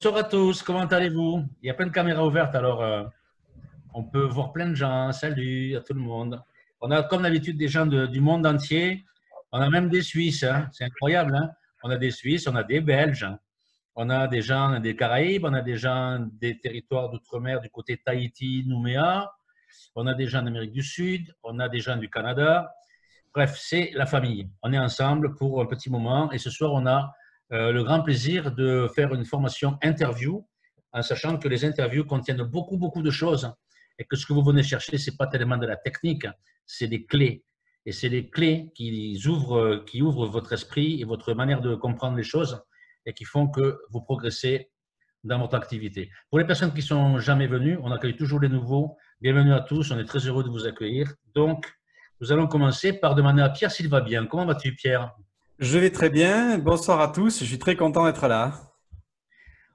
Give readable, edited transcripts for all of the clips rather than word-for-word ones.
Bonjour à tous, comment allez-vous? Il y a plein de caméras ouvertes, alors on peut voir plein de gens. Salut à tout le monde. On a comme d'habitude des gens du monde entier. On a même des Suisses, hein. C'est incroyable, hein. On a des Suisses, on a des Belges, hein. On a des gens des Caraïbes, on a des gens des territoires d'outre-mer du côté Tahiti, Nouméa. On a des gens d'Amérique du Sud, on a des gens du Canada. Bref, c'est la famille. On est ensemble pour un petit moment et ce soir, on a le grand plaisir de faire une formation interview en sachant que les interviews contiennent beaucoup, beaucoup de choses et que ce que vous venez chercher, ce n'est pas tellement de la technique, c'est des clés. Et c'est les clés qui ouvrent votre esprit et votre manière de comprendre les choses et qui font que vous progressez dans votre activité. Pour les personnes qui ne sont jamais venues, on accueille toujours les nouveaux. Bienvenue à tous, on est très heureux de vous accueillir. Donc, nous allons commencer par demander à Pierre s'il va bien. Comment vas-tu, Pierre? Je vais très bien. Bonsoir à tous. Je suis très content d'être là.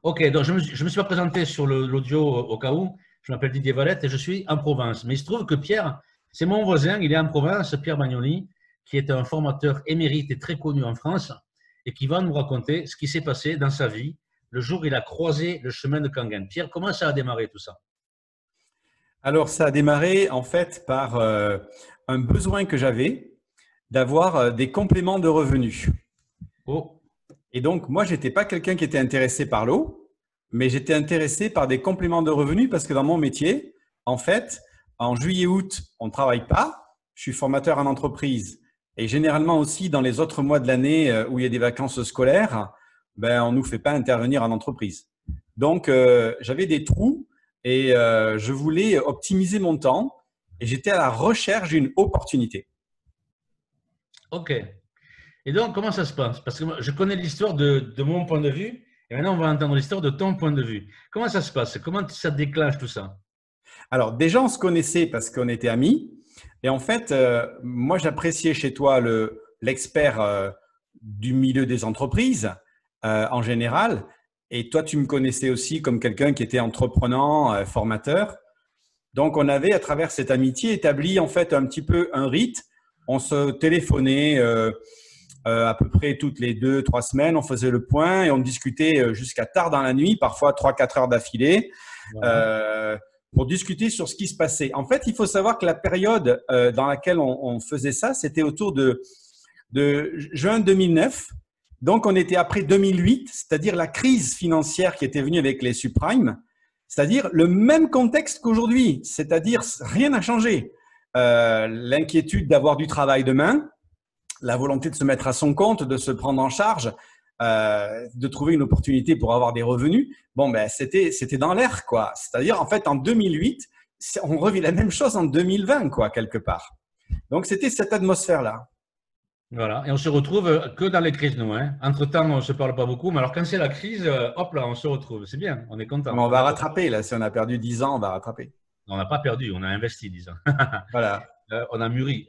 Ok, donc je me suis pas présenté sur l'audio au cas où. Je m'appelle Didier Valette et je suis en Provence. Mais il se trouve que Pierre, c'est mon voisin, il est en Provence, Pierre Bagnoli, qui est un formateur émérite et très connu en France et qui va nous raconter ce qui s'est passé dans sa vie le jour où il a croisé le chemin de Kangen. Pierre, comment ça a démarré tout ça? Alors, ça a démarré en fait par un besoin que j'avais d'avoir des compléments de revenus. Oh, Et donc, moi, j'étais pas quelqu'un qui était intéressé par l'eau, mais j'étais intéressé par des compléments de revenus parce que dans mon métier, en fait, en juillet-août, on ne travaille pas. Je suis formateur en entreprise. Et généralement aussi, dans les autres mois de l'année où il y a des vacances scolaires, ben, on ne nous fait pas intervenir en entreprise. Donc, j'avais des trous et je voulais optimiser mon temps et j'étais à la recherche d'une opportunité. ok. Et donc, comment ça se passe? Parce que moi, je connais l'histoire de mon point de vue et maintenant, on va entendre l'histoire de ton point de vue. Comment ça se passe? Comment ça déclenche tout ça? Alors, déjà, on se connaissait parce qu'on était amis. Et en fait, moi, j'appréciais chez toi l'expert du milieu des entreprises en général. Et toi, tu me connaissais aussi comme quelqu'un qui était entreprenant, formateur. Donc, on avait, à travers cette amitié, établi en fait un petit peu un rite. On se téléphonait à peu près toutes les 2, 3 semaines. On faisait le point et on discutait jusqu'à tard dans la nuit, parfois 3, 4 heures d'affilée. Voilà. Euh, pour discuter sur ce qui se passait. En fait, il faut savoir que la période dans laquelle on faisait ça, c'était autour de juin 2009. Donc, on était après 2008, c'est-à-dire la crise financière qui était venue avec les subprimes, c'est-à-dire le même contexte qu'aujourd'hui, c'est-à-dire rien n'a changé. L'inquiétude d'avoir du travail demain, la volonté de se mettre à son compte, de se prendre en charge, de trouver une opportunité pour avoir des revenus. Bon, ben, c'était dans l'air, quoi. C'est-à-dire, en fait, en 2008, on revit la même chose en 2020, quoi, quelque part. Donc, c'était cette atmosphère-là. Voilà. Et on se retrouve que dans les crises, nous, hein. Entre-temps, on ne se parle pas beaucoup, mais alors quand c'est la crise, hop là, on se retrouve. C'est bien, on est content. On va rattraper, là. Si on a perdu 10 ans, on va rattraper. On n'a pas perdu, on a investi, disons. Voilà. On a mûri.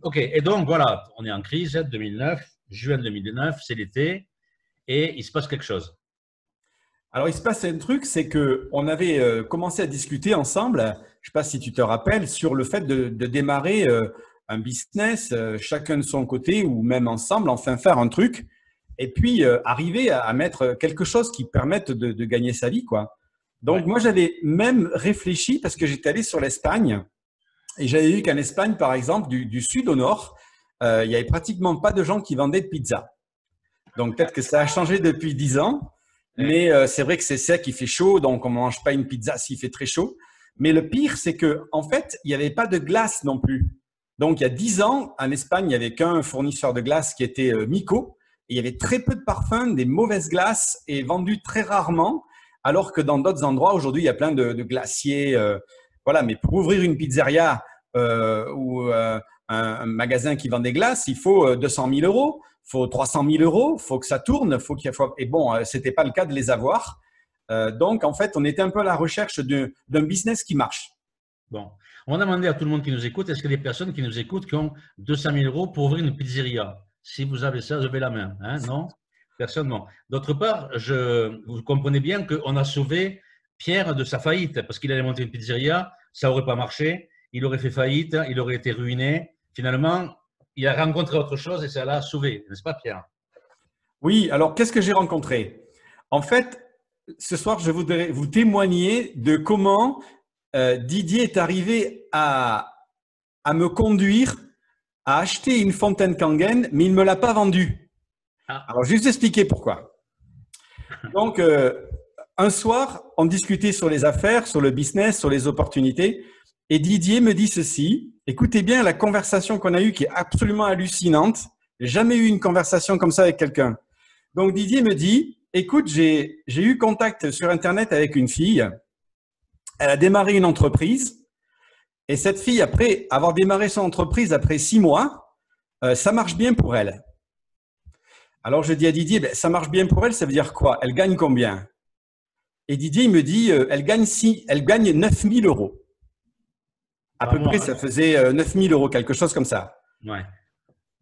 OK, et donc voilà, on est en crise, 2009, juin 2009, c'est l'été, et il se passe quelque chose. Alors, il se passe un truc, c'est que on avait commencé à discuter ensemble, je ne sais pas si tu te rappelles, sur le fait de démarrer un business, chacun de son côté ou même ensemble, enfin faire un truc, et puis arriver à mettre quelque chose qui permette de gagner sa vie, quoi. Donc, Ouais. moi, j'avais même réfléchi parce que j'étais allé sur l'Espagne et j'avais vu qu'en Espagne, par exemple, du sud au nord, il y avait pratiquement pas de gens qui vendaient de pizza. Donc, peut-être que ça a changé depuis 10 ans. Ouais. Mais c'est vrai que c'est sec, il fait chaud, donc on ne mange pas une pizza s'il fait très chaud. Mais le pire, c'est que en fait, il n'y avait pas de glace non plus. Donc, il y a 10 ans, en Espagne, il n'y avait qu'un fournisseur de glace qui était Mico. Et il y avait très peu de parfums, des mauvaises glaces et vendues très rarement. Alors que dans d'autres endroits, aujourd'hui, il y a plein de glaciers. Voilà, mais pour ouvrir une pizzeria ou un magasin qui vend des glaces, il faut 200 000 euros. Il faut 300 000 euros, il faut que ça tourne, et bon, ce n'était pas le cas de les avoir. Donc, en fait, on était un peu à la recherche d'un business qui marche. Bon, on va demander à tout le monde qui nous écoute, est-ce qu'il y a des personnes qui nous écoutent qui ont 200 000 euros pour ouvrir une pizzeria? Si vous avez ça, levez la main. Hein, non? Personne, non. D'autre part, vous comprenez bien qu'on a sauvé Pierre de sa faillite parce qu'il allait monter une pizzeria, ça n'aurait pas marché, il aurait fait faillite, il aurait été ruiné. Finalement, il a rencontré autre chose et ça l'a sauvé, n'est-ce pas, Pierre? Oui, alors qu'est-ce que j'ai rencontré? En fait, ce soir, je voudrais vous témoigner de comment Didier est arrivé à me conduire à acheter une fontaine Kangen, mais il ne me l'a pas vendue. Alors, je vais vous expliquer pourquoi. Donc, un soir, on discutait sur les affaires, sur le business, sur les opportunités, et Didier me dit ceci. Écoutez bien la conversation qu'on a eue qui est absolument hallucinante. J'ai jamais eu une conversation comme ça avec quelqu'un. Donc, Didier me dit, écoute, j'ai eu contact sur Internet avec une fille. Elle a démarré une entreprise. Et cette fille, après avoir démarré son entreprise après 6 mois, ça marche bien pour elle. Alors, je dis à Didier, ben, ça marche bien pour elle, ça veut dire quoi? Elle gagne combien? Et Didier, il me dit, elle gagne 9 000 euros. À peu près, ça faisait 9 000 euros, quelque chose comme ça. Ouais.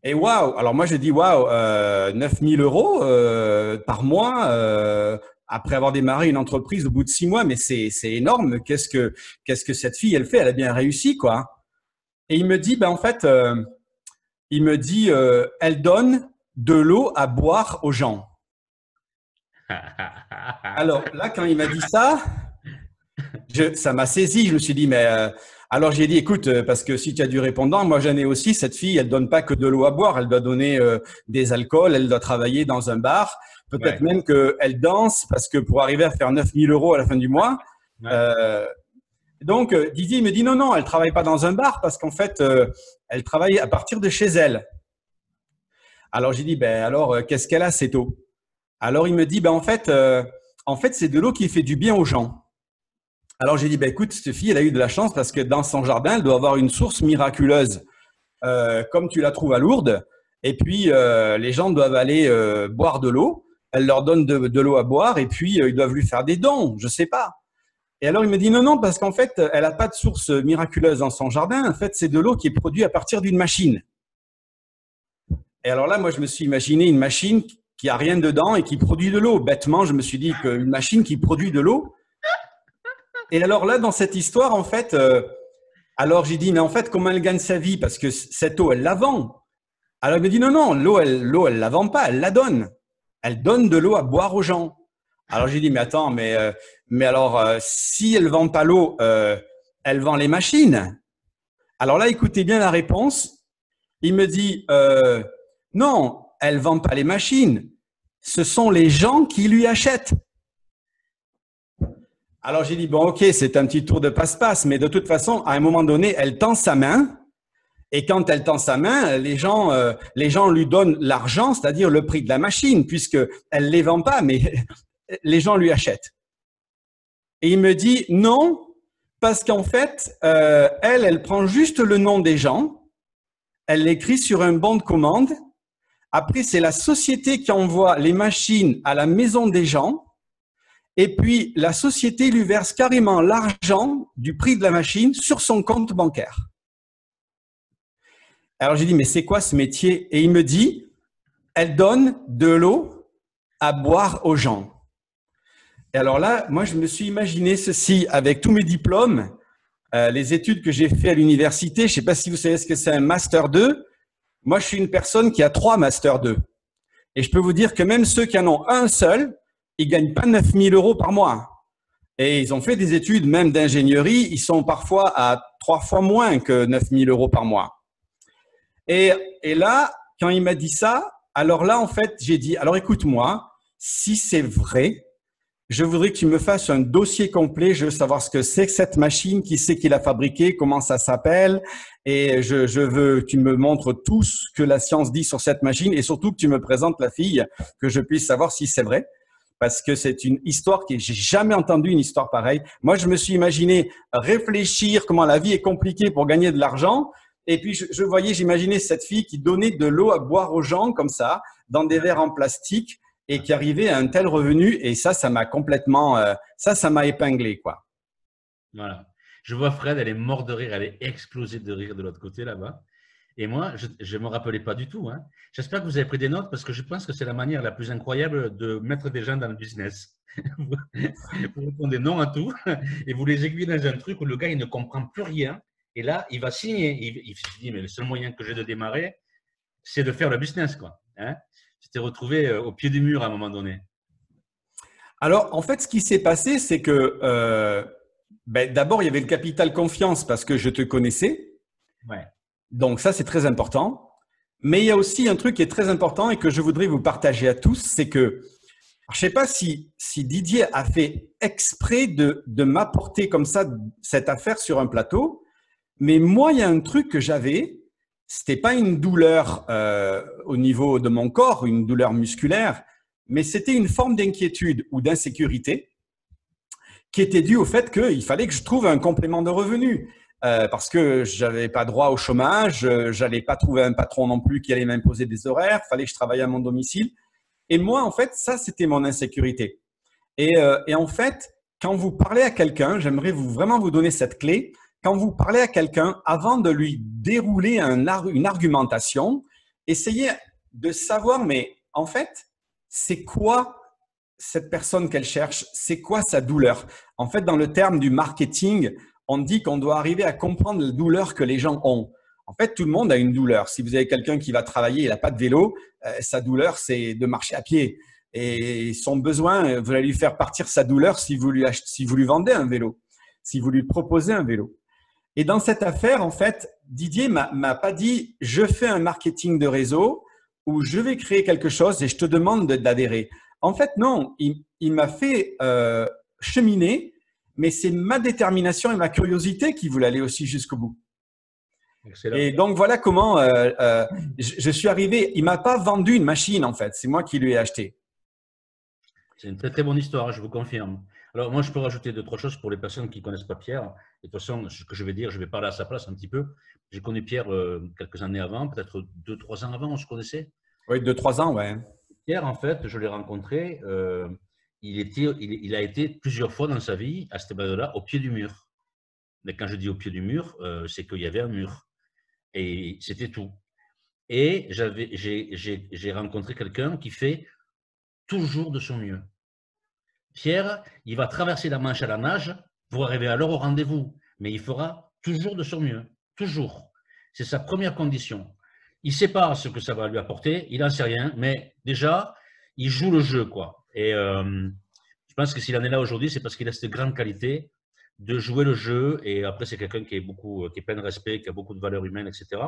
Et waouh! Alors moi, je dis waouh, 9 000 euros par mois après avoir démarré une entreprise au bout de 6 mois, mais c'est énorme. Qu'est-ce que cette fille, elle fait? Elle a bien réussi, quoi. Et il me dit, ben en fait, elle donne de l'eau à boire aux gens. Alors là, quand il m'a dit ça, ça m'a saisi. Je me suis dit, mais alors j'ai dit, écoute, parce que si tu as du répondant, moi j'en ai aussi. Cette fille, elle donne pas que de l'eau à boire, elle doit donner des alcools, elle doit travailler dans un bar, peut-être même qu'elle danse, parce que pour arriver à faire 9 000 euros à la fin du mois. Donc Didier il me dit non, elle travaille pas dans un bar parce qu'en fait, elle travaille à partir de chez elle. Alors j'ai dit, ben alors qu'est-ce qu'elle a cette eau? Alors il me dit, ben en fait c'est de l'eau qui fait du bien aux gens. Alors j'ai dit, ben écoute, cette fille, elle a eu de la chance parce que dans son jardin, elle doit avoir une source miraculeuse, comme tu la trouves à Lourdes. Et puis les gens doivent aller boire de l'eau. Elle leur donne de l'eau à boire et puis ils doivent lui faire des dons, je sais pas. Et alors il me dit non, parce qu'en fait, elle n'a pas de source miraculeuse dans son jardin. En fait, c'est de l'eau qui est produite à partir d'une machine. Et alors là, moi, je me suis imaginé une machine qui a rien dedans et qui produit de l'eau. Bêtement, je me suis dit qu'une machine qui produit de l'eau. Et alors là, dans cette histoire, en fait, alors j'ai dit, mais en fait, comment elle gagne sa vie? Parce que cette eau, elle la vend. Alors elle me dit, non, l'eau, elle la vend pas, elle la donne. Elle donne de l'eau à boire aux gens. Alors j'ai dit, mais attends, mais alors, si elle vend pas l'eau, elle vend les machines. Alors là, écoutez bien la réponse. Il me dit, non, elle vend pas les machines. Ce sont les gens qui lui achètent. Alors j'ai dit, bon ok, c'est un petit tour de passe-passe, mais de toute façon, à un moment donné, elle tend sa main, et quand elle tend sa main, les gens lui donnent l'argent, c'est-à-dire le prix de la machine, puisqu'elle ne les vend pas, mais les gens lui achètent. Et il me dit, non, parce qu'en fait, elle prend juste le nom des gens, elle l'écrit sur un bon de commande, après c'est la société qui envoie les machines à la maison des gens, et puis, la société lui verse carrément l'argent du prix de la machine sur son compte bancaire. Alors, j'ai dit, mais c'est quoi ce métier? Et il me dit, elle donne de l'eau à boire aux gens. Et alors là, moi, je me suis imaginé ceci avec tous mes diplômes, les études que j'ai fait à l'université. Je ne sais pas si vous savez ce que c'est un Master 2. Moi, je suis une personne qui a 3 Master 2. Et je peux vous dire que même ceux qui en ont un seul, ils gagnent pas 9 000 euros par mois. Et ils ont fait des études même d'ingénierie, ils sont parfois à 3 fois moins que 9 000 euros par mois. Et là, quand il m'a dit ça, alors là, en fait, j'ai dit, alors écoute-moi, si c'est vrai, je voudrais que tu me fasses un dossier complet, je veux savoir ce que c'est que cette machine, qui c'est qui l'a fabriquée, comment ça s'appelle, et je veux que tu me montres tout ce que la science dit sur cette machine, et surtout que tu me présentes la fille, que je puisse savoir si c'est vrai. Parce que c'est une histoire que j'ai jamais entendu une histoire pareille. Moi, je me suis imaginé réfléchir comment la vie est compliquée pour gagner de l'argent. Et puis, j'imaginais cette fille qui donnait de l'eau à boire aux gens comme ça, dans des verres en plastique, et qui arrivait à un tel revenu. Et ça m'a complètement, ça m'a épinglé, quoi. Voilà. Je vois Fred, elle est morte de rire, elle est explosée de rire de l'autre côté là-bas. Et moi, je ne me rappelais pas du tout. Hein. J'espère que vous avez pris des notes parce que je pense que c'est la manière la plus incroyable de mettre des gens dans le business. Vous répondez non à tout et vous les aiguillez dans un truc où le gars, il ne comprend plus rien. Et là, il va signer. Il se dit, mais le seul moyen que j'ai de démarrer, c'est de faire le business, quoi. Hein. J'étais retrouvé au pied du mur à un moment donné. Alors, en fait, ce qui s'est passé, c'est que d'abord, il y avait le capital confiance parce que je te connaissais. Ouais. Donc, ça, c'est très important. Mais il y a aussi un truc qui est très important et que je voudrais vous partager à tous, c'est que je ne sais pas si Didier a fait exprès de m'apporter comme ça cette affaire sur un plateau, mais moi, il y a un truc que j'avais, c'était pas une douleur au niveau de mon corps, une douleur musculaire, mais c'était une forme d'inquiétude ou d'insécurité qui était due au fait qu'il fallait que je trouve un complément de revenu. Parce que j'avais pas droit au chômage, j'allais pas trouver un patron non plus qui allait m'imposer des horaires, fallait que je travaille à mon domicile. Et moi, en fait, ça, c'était mon insécurité. Et en fait, quand vous parlez à quelqu'un, j'aimerais vraiment vous donner cette clé. Quand vous parlez à quelqu'un, avant de lui dérouler une argumentation, essayez de savoir, mais en fait, c'est quoi cette personne qu'elle cherche? C'est quoi sa douleur? En fait, dans le terme du marketing, on dit qu'on doit arriver à comprendre la douleur que les gens ont. En fait, tout le monde a une douleur. Si vous avez quelqu'un qui va travailler, il n'a pas de vélo, sa douleur, c'est de marcher à pied. Et son besoin, vous allez lui faire partir sa douleur si vous lui vendez un vélo, si vous lui proposez un vélo. Et dans cette affaire, en fait, Didier m'a pas dit « je fais un marketing de réseau » ou « je vais créer quelque chose et je te demande d'adhérer ». En fait, non, il m'a fait cheminer, mais c'est ma détermination et ma curiosité qui voulaient aller aussi jusqu'au bout. Excellent. Et donc, voilà comment je suis arrivé. Il ne m'a pas vendu une machine, en fait. C'est moi qui lui ai acheté. C'est une très, très bonne histoire, je vous confirme. Alors, moi, je peux rajouter 2-3 choses pour les personnes qui ne connaissent pas Pierre. Et de toute façon, ce que je vais dire, je vais parler à sa place un petit peu. J'ai connu Pierre quelques années avant, peut-être 2-3 ans avant, on se connaissait. Oui, 2-3 ans, ouais. Pierre, en fait, je l'ai rencontré, il a été plusieurs fois dans sa vie, à cette période-là, au pied du mur. Mais quand je dis au pied du mur, c'est qu'il y avait un mur. Et c'était tout. Et j'ai rencontré quelqu'un qui fait toujours de son mieux. Pierre, il va traverser la Manche à la nage pour arriver à l'heure au rendez-vous, mais il fera toujours de son mieux. Toujours. C'est sa première condition. Il ne sait pas ce que ça va lui apporter, il n'en sait rien, mais déjà, il joue le jeu, quoi. Et je pense que s'il en est là aujourd'hui, c'est parce qu'il a cette grande qualité de jouer le jeu. Et après, c'est quelqu'un qui est plein de respect, qui a beaucoup de valeurs humaines, etc.,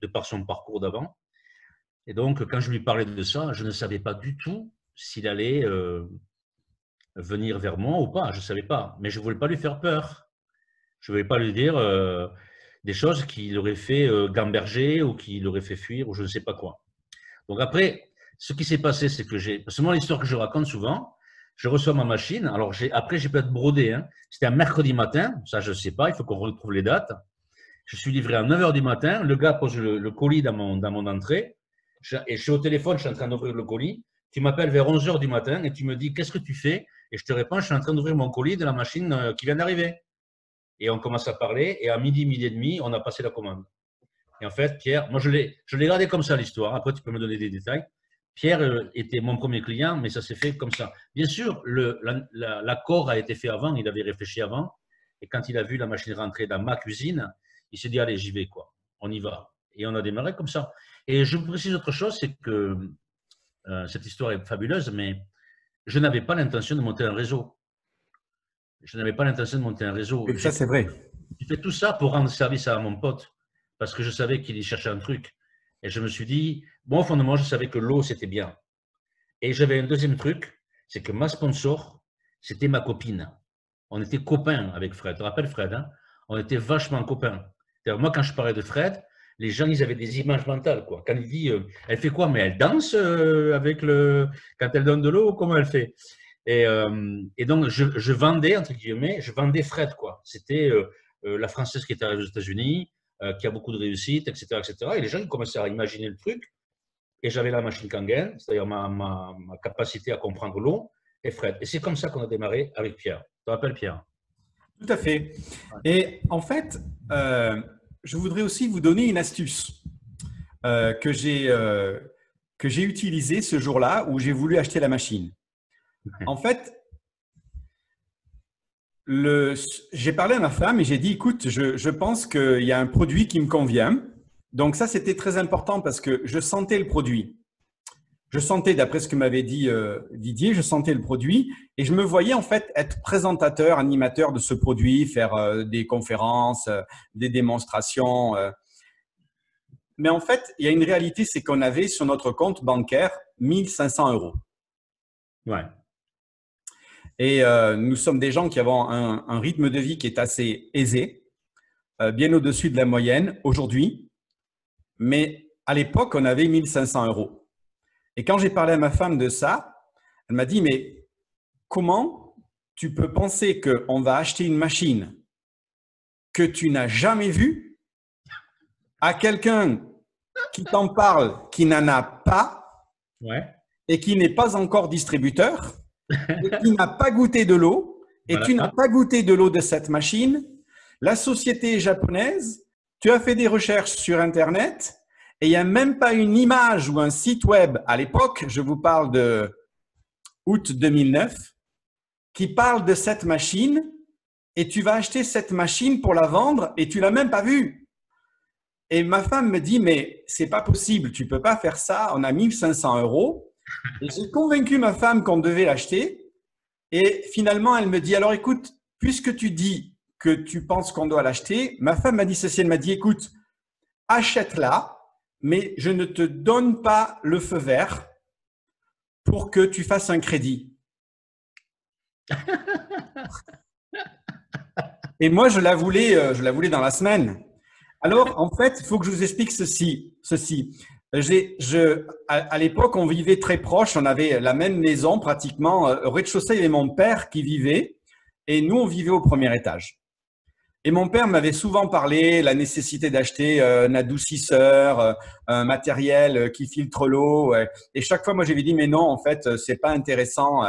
de par son parcours d'avant. Et donc, quand je lui parlais de ça, je ne savais pas du tout s'il allait venir vers moi ou pas. Je ne savais pas. Mais je ne voulais pas lui faire peur. Je ne voulais pas lui dire des choses qui l'aurait fait gamberger ou qui l'aurait fait fuir ou je ne sais pas quoi. Donc après, ce qui s'est passé, c'est que c'est moi l'histoire que je raconte souvent. Je reçois ma machine. Alors après, j'ai peut-être brodé. Hein. C'était un mercredi matin. Ça, je ne sais pas. Il faut qu'on retrouve les dates. Je suis livré à 9 h du matin. Le gars pose le colis dans mon entrée. Et je suis au téléphone, je suis en train d'ouvrir le colis. Tu m'appelles vers 11 h du matin et tu me dis « Qu'est-ce que tu fais ?» Et je te réponds « Je suis en train d'ouvrir mon colis de la machine qui vient d'arriver. » Et on commence à parler. Et à midi et demi, on a passé la commande. Et en fait, Pierre, moi, je l'ai gardé comme ça, l'histoire. Après, tu peux me donner des détails. Pierre était mon premier client, mais ça s'est fait comme ça. Bien sûr, l'accord a été fait avant, il avait réfléchi avant. Et quand il a vu la machine rentrer dans ma cuisine, il s'est dit, allez, j'y vais, quoi. On y va. Et on a démarré comme ça. Et je vous précise autre chose, c'est que cette histoire est fabuleuse, mais je n'avais pas l'intention de monter un réseau. Je n'avais pas l'intention de monter un réseau. Et ça, c'est vrai. J'ai fait tout ça pour rendre service à mon pote, parce que je savais qu'il y cherchait un truc. Et je me suis dit, bon, au fond de moi, je savais que l'eau, c'était bien. Et j'avais un deuxième truc, c'est que ma sponsor, c'était ma copine. On était copains avec Fred. Tu te rappelles Fred, hein? On était vachement copains. Moi, quand je parlais de Fred, les gens, ils avaient des images mentales, quoi. Quand il dit, elle fait quoi? Mais elle danse quand elle donne de l'eau, comment elle fait? Et donc, je vendais, entre guillemets, je vendais Fred, quoi. C'était la Française qui était arrivée aux États-Unis, qui a beaucoup de réussite, etc., etc. Et les gens ils commençaient à imaginer le truc. Et j'avais la machine Kangen, c'est-à-dire ma capacité à comprendre l'eau, et Fred. Et c'est comme ça qu'on a démarré avec Pierre. Tu te rappelles, Pierre? Tout à fait. Et en fait, je voudrais aussi vous donner une astuce que j'ai utilisée ce jour-là où j'ai voulu acheter la machine. En fait, j'ai parlé à ma femme et j'ai dit, écoute, je pense qu'il y a un produit qui me convient. Donc ça, c'était très important parce que je sentais le produit. Je sentais, d'après ce que m'avait dit Didier, je sentais le produit et je me voyais en fait être présentateur, animateur de ce produit, faire des conférences, des démonstrations. Mais en fait, il y a une réalité, c'est qu'on avait sur notre compte bancaire 1500 euros. Ouais. Et nous sommes des gens qui avons un rythme de vie qui est assez aisé, bien au-dessus de la moyenne aujourd'hui. Mais à l'époque, on avait 1500 euros. Et quand j'ai parlé à ma femme de ça, elle m'a dit, mais comment tu peux penser qu'on va acheter une machine que tu n'as jamais vue à quelqu'un qui t'en parle, qui n'en a pas Ouais. et qui n'est pas encore distributeur et qui n'a pas goûté de l'eau et Voilà. tu n'as pas goûté de l'eau de cette machine. La société est japonaise, tu as fait des recherches sur Internet et il n'y a même pas une image ou un site web à l'époque, je vous parle de août 2009, qui parle de cette machine et tu vas acheter cette machine pour la vendre et tu l'as même pas vue. Et ma femme me dit, mais c'est pas possible, tu peux pas faire ça, on a 1500 euros. Et j'ai convaincu ma femme qu'on devait l'acheter. Et finalement, elle me dit, alors écoute, puisque tu dis que tu penses qu'on doit l'acheter, ma femme m'a dit ceci, elle m'a dit, écoute, achète-la, mais je ne te donne pas le feu vert pour que tu fasses un crédit. Et moi, je la voulais dans la semaine. Alors, en fait, il faut que je vous explique ceci. À l'époque, on vivait très proche, on avait la même maison pratiquement. Au rez-de-chaussée, il y avait mon père qui vivait et nous, on vivait au premier étage. Et mon père m'avait souvent parlé de la nécessité d'acheter un adoucisseur, un matériel qui filtre l'eau. Et chaque fois, moi, j'avais dit, mais non, en fait, c'est pas intéressant,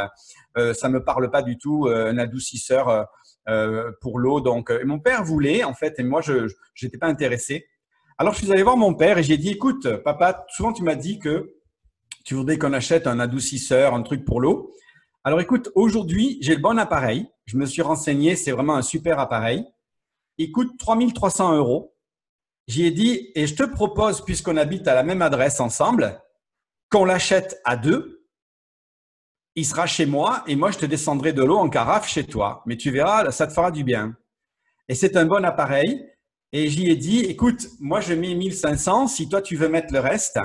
ça me parle pas du tout, un adoucisseur pour l'eau. Donc, et mon père voulait, en fait, et moi, je n'étais pas intéressé. Alors, je suis allé voir mon père et j'ai dit, écoute, papa, souvent tu m'as dit que tu voudrais qu'on achète un adoucisseur, un truc pour l'eau. Alors, écoute, aujourd'hui, j'ai le bon appareil. Je me suis renseigné, c'est vraiment un super appareil. Il coûte 3300 euros. J'y ai dit, et je te propose, puisqu'on habite à la même adresse ensemble, qu'on l'achète à deux. Il sera chez moi et moi, je te descendrai de l'eau en carafe chez toi. Mais tu verras, ça te fera du bien. Et c'est un bon appareil. Et j'y ai dit, écoute, moi, je mets 1500 si toi, tu veux mettre le reste.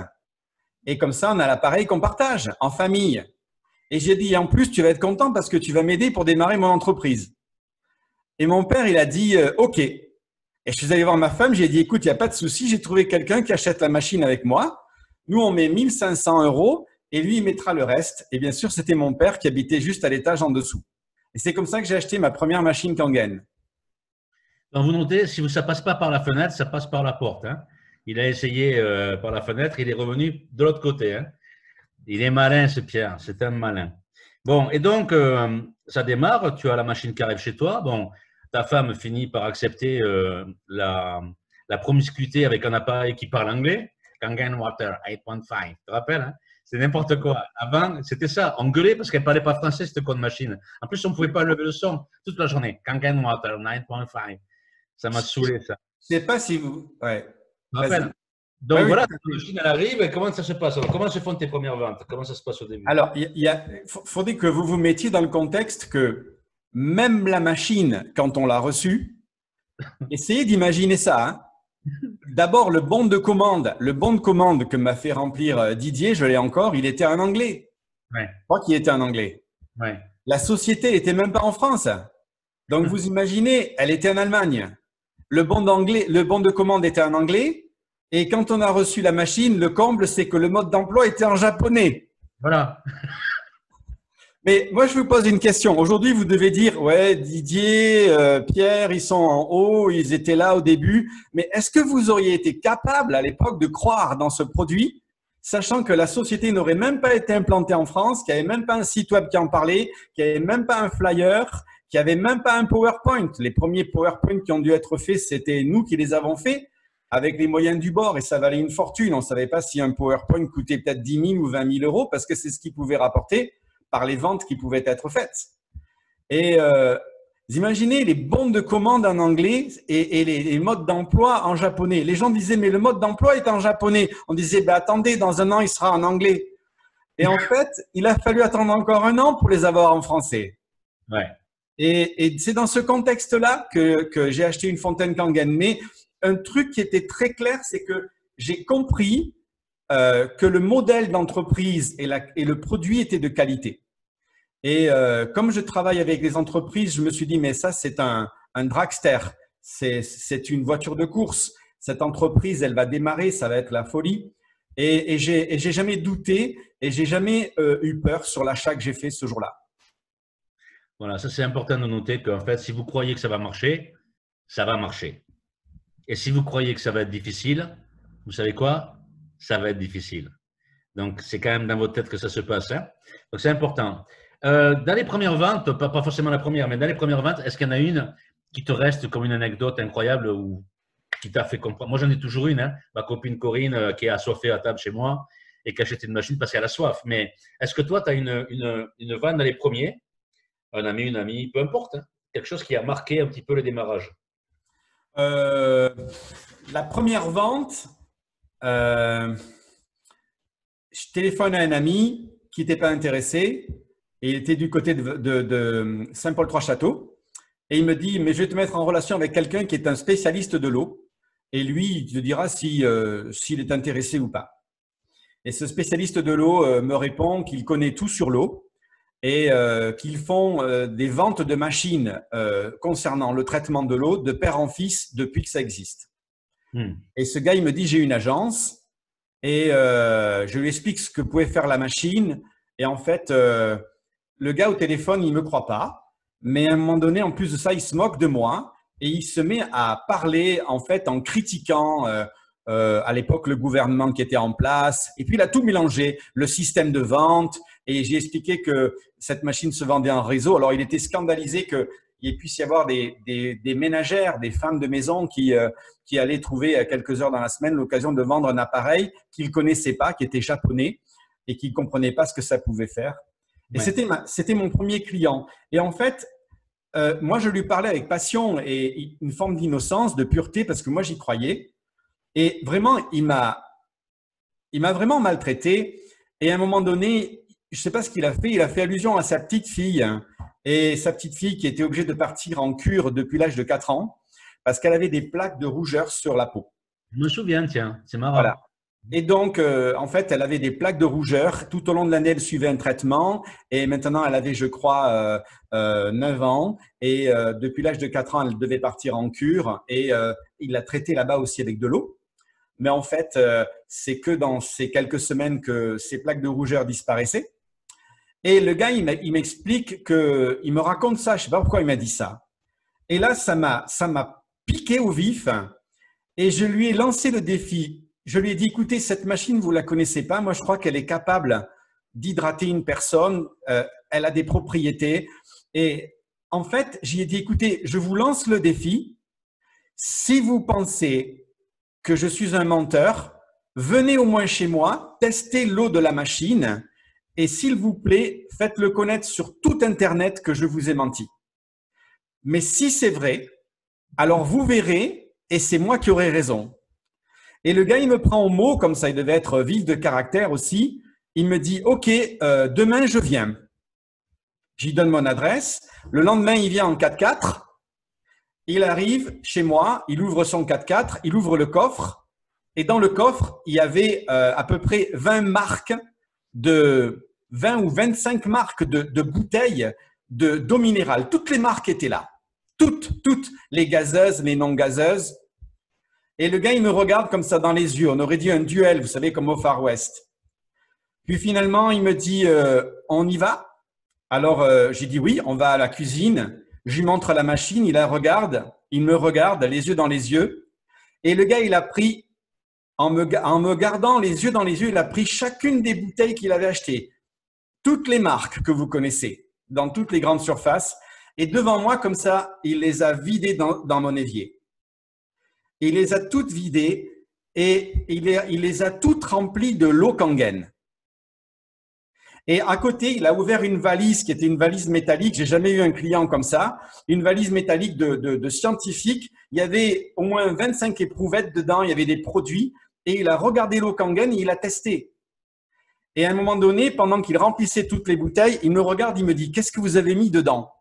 Et comme ça, on a l'appareil qu'on partage en famille. Et j'ai dit, en plus, tu vas être content parce que tu vas m'aider pour démarrer mon entreprise. Et mon père, il a dit, OK. Et je suis allé voir ma femme, j'ai dit, écoute, il n'y a pas de souci, j'ai trouvé quelqu'un qui achète la machine avec moi. Nous, on met 1500 euros et lui, il mettra le reste. Et bien sûr, c'était mon père qui habitait juste à l'étage en dessous. Et c'est comme ça que j'ai acheté ma première machine Kangen. Donc, vous notez, si ça ne passe pas par la fenêtre, ça passe par la porte. Hein. Il a essayé par la fenêtre, il est revenu de l'autre côté. Hein. Il est malin, ce Pierre, c'est un malin. Bon, et donc, ça démarre, tu as la machine qui arrive chez toi. Bon, ta femme finit par accepter la promiscuité avec un appareil qui parle anglais. Kangen Water 8.5, tu te rappelles hein. C'est n'importe quoi. Avant, c'était ça, on gueulait parce qu'elle ne parlait pas français, cette con de machine. En plus, on ne pouvait pas lever le son toute la journée. Kangen Water 9.5. Ça m'a saoulé, ça. Je ne sais pas si vous… Ouais. Tu te rappelles. Donc voilà, la machine elle arrive, et comment ça se passe? Alors, comment se font tes premières ventes? Comment ça se passe au début? Alors, il faudrait que vous vous mettiez dans le contexte que même la machine, quand on l'a reçue, essayez d'imaginer ça. Hein. D'abord, le bon de commande que m'a fait remplir Didier, je l'ai encore, il était en anglais. Ouais. Je crois qu'il était en anglais. Ouais. La société n'était même pas en France. Donc, vous imaginez, elle était en Allemagne. Le bon de commande était en anglais. Et quand on a reçu la machine, le comble, c'est que le mode d'emploi était en japonais. Voilà. Mais moi, je vous pose une question. Aujourd'hui, vous devez dire, ouais, Didier, Pierre, ils sont en haut, ils étaient là au début. Mais est-ce que vous auriez été capable à l'époque de croire dans ce produit, sachant que la société n'aurait même pas été implantée en France, qu'il n'y avait même pas un site web qui en parlait, qu'il n'y avait même pas un flyer, qu'il n'y avait même pas un PowerPoint. Les premiers PowerPoint qui ont dû être faits, c'était nous qui les avons faits avec les moyens du bord et ça valait une fortune. On ne savait pas si un PowerPoint coûtait peut-être 10 000 ou 20 000 euros parce que c'est ce qu'il pouvait rapporter par les ventes qui pouvaient être faites. Et vous imaginez les bons de commande en anglais et les modes d'emploi en japonais. Les gens disaient, mais le mode d'emploi est en japonais. On disait, ben, attendez, dans un an, il sera en anglais. Et en fait, il a fallu attendre encore un an pour les avoir en français. Ouais. Et c'est dans ce contexte-là que j'ai acheté une fontaine Kangen. Mais un truc qui était très clair, c'est que j'ai compris que le modèle d'entreprise et le produit étaient de qualité. Et comme je travaille avec les entreprises, je me suis dit, mais ça, c'est un dragster. C'est une voiture de course. Cette entreprise, elle va démarrer, ça va être la folie. Et j'ai jamais douté et j'ai jamais eu peur sur l'achat que j'ai fait ce jour-là. Voilà, ça c'est important de noter qu'en fait, si vous croyez que ça va marcher, ça va marcher. Et si vous croyez que ça va être difficile, vous savez quoi? Ça va être difficile. Donc, c'est quand même dans votre tête que ça se passe. Hein. Donc, c'est important. Dans les premières ventes, pas forcément la première, mais dans les premières ventes, est-ce qu'il y en a une qui te reste comme une anecdote incroyable ou qui t'a fait comprendre? Moi, j'en ai toujours une. Hein. Ma copine Corinne, qui est assoiffée à table chez moi et qui a acheté une machine parce qu'elle a soif. Mais est-ce que toi, tu as une vente dans les premiers, un ami, une amie, peu importe, hein, quelque chose qui a marqué un petit peu le démarrage? La première vente, je téléphone à un ami qui n'était pas intéressé et il était du côté de Saint-Paul-Trois-Châteaux. Et il me dit, mais je vais te mettre en relation avec quelqu'un qui est un spécialiste de l'eau. Et lui, il te dira s'il est intéressé ou pas. Et ce spécialiste de l'eau me répond qu'il connaît tout sur l'eau et qu'ils font des ventes de machines concernant le traitement de l'eau de père en fils depuis que ça existe. Et ce gars, il me dit, j'ai une agence et je lui explique ce que pouvait faire la machine. Et en fait, le gars au téléphone, il ne me croit pas. Mais à un moment donné, en plus de ça, il se moque de moi et il se met à parler en fait en critiquant à l'époque le gouvernement qui était en place. Et puis il a tout mélangé, le système de vente. Et j'ai expliqué que cette machine se vendait en réseau. Alors il était scandalisé qu'il puisse y avoir des ménagères, des femmes de maison qui allaient trouver à quelques heures dans la semaine l'occasion de vendre un appareil qu'ils ne connaissaient pas, qui était japonais et qui ne comprenaient pas ce que ça pouvait faire. Et c'était mon premier client. Et en fait, moi, je lui parlais avec passion et une forme d'innocence, de pureté, parce que moi, j'y croyais. Et vraiment, il m'a vraiment maltraité. Et à un moment donné, je ne sais pas ce qu'il a fait. Il a fait allusion à sa petite fille. Et sa petite fille qui était obligée de partir en cure depuis l'âge de 4 ans parce qu'elle avait des plaques de rougeur sur la peau. Je me souviens, tiens, c'est marrant. Voilà. Et donc, en fait, elle avait des plaques de rougeur. Tout au long de l'année, elle suivait un traitement. Et maintenant, elle avait, je crois, 9 ans. Et depuis l'âge de 4 ans, elle devait partir en cure. Et il l'a traitée là-bas aussi avec de l'eau. Mais en fait, c'est que dans ces quelques semaines que ces plaques de rougeur disparaissaient. Et le gars, il m'explique il me raconte ça. Je ne sais pas pourquoi il m'a dit ça. Et là, ça m'a piqué au vif. Et je lui ai lancé le défi. Je lui ai dit, écoutez, cette machine, vous ne la connaissez pas. Moi, je crois qu'elle est capable d'hydrater une personne. Elle a des propriétés. Et en fait, j'y ai dit, écoutez, je vous lance le défi. Si vous pensez que je suis un menteur, venez au moins chez moi, testez l'eau de la machine et s'il vous plaît, faites-le connaître sur tout Internet que je vous ai menti. Mais si c'est vrai, alors vous verrez et c'est moi qui aurai raison. Et le gars, il me prend au mot, comme ça, il devait être vif de caractère aussi. Il me dit, OK, demain, je viens. J'y donne mon adresse. Le lendemain, il vient en 4x4. Il arrive chez moi, il ouvre son 4x4, il ouvre le coffre. Et dans le coffre, il y avait à peu près 20 ou 25 marques de bouteilles d'eau minérale. Toutes les marques étaient là. Toutes, les gazeuses, les non gazeuses. Et le gars, il me regarde comme ça dans les yeux. On aurait dit un duel, vous savez, comme au Far West. Puis finalement, il me dit, on y va? Alors, j'ai dit oui, on va à la cuisine. Je lui montre la machine, il la regarde, il me regarde, les yeux dans les yeux. Et le gars, il a pris, en me gardant les yeux dans les yeux, il a pris chacune des bouteilles qu'il avait achetées. Toutes les marques que vous connaissez, dans toutes les grandes surfaces. Et devant moi, comme ça, il les a vidées dans mon évier. Il les a toutes vidées et il les a toutes remplies de l'eau Kangen. Et à côté, il a ouvert une valise qui était une valise métallique. J'ai jamais eu un client comme ça. Une valise métallique de scientifique. Il y avait au moins 25 éprouvettes dedans. Il y avait des produits. Et il a regardé l'eau Kangen et il a testé. Et à un moment donné, pendant qu'il remplissait toutes les bouteilles, il me regarde, il me dit, qu'est-ce que vous avez mis dedans?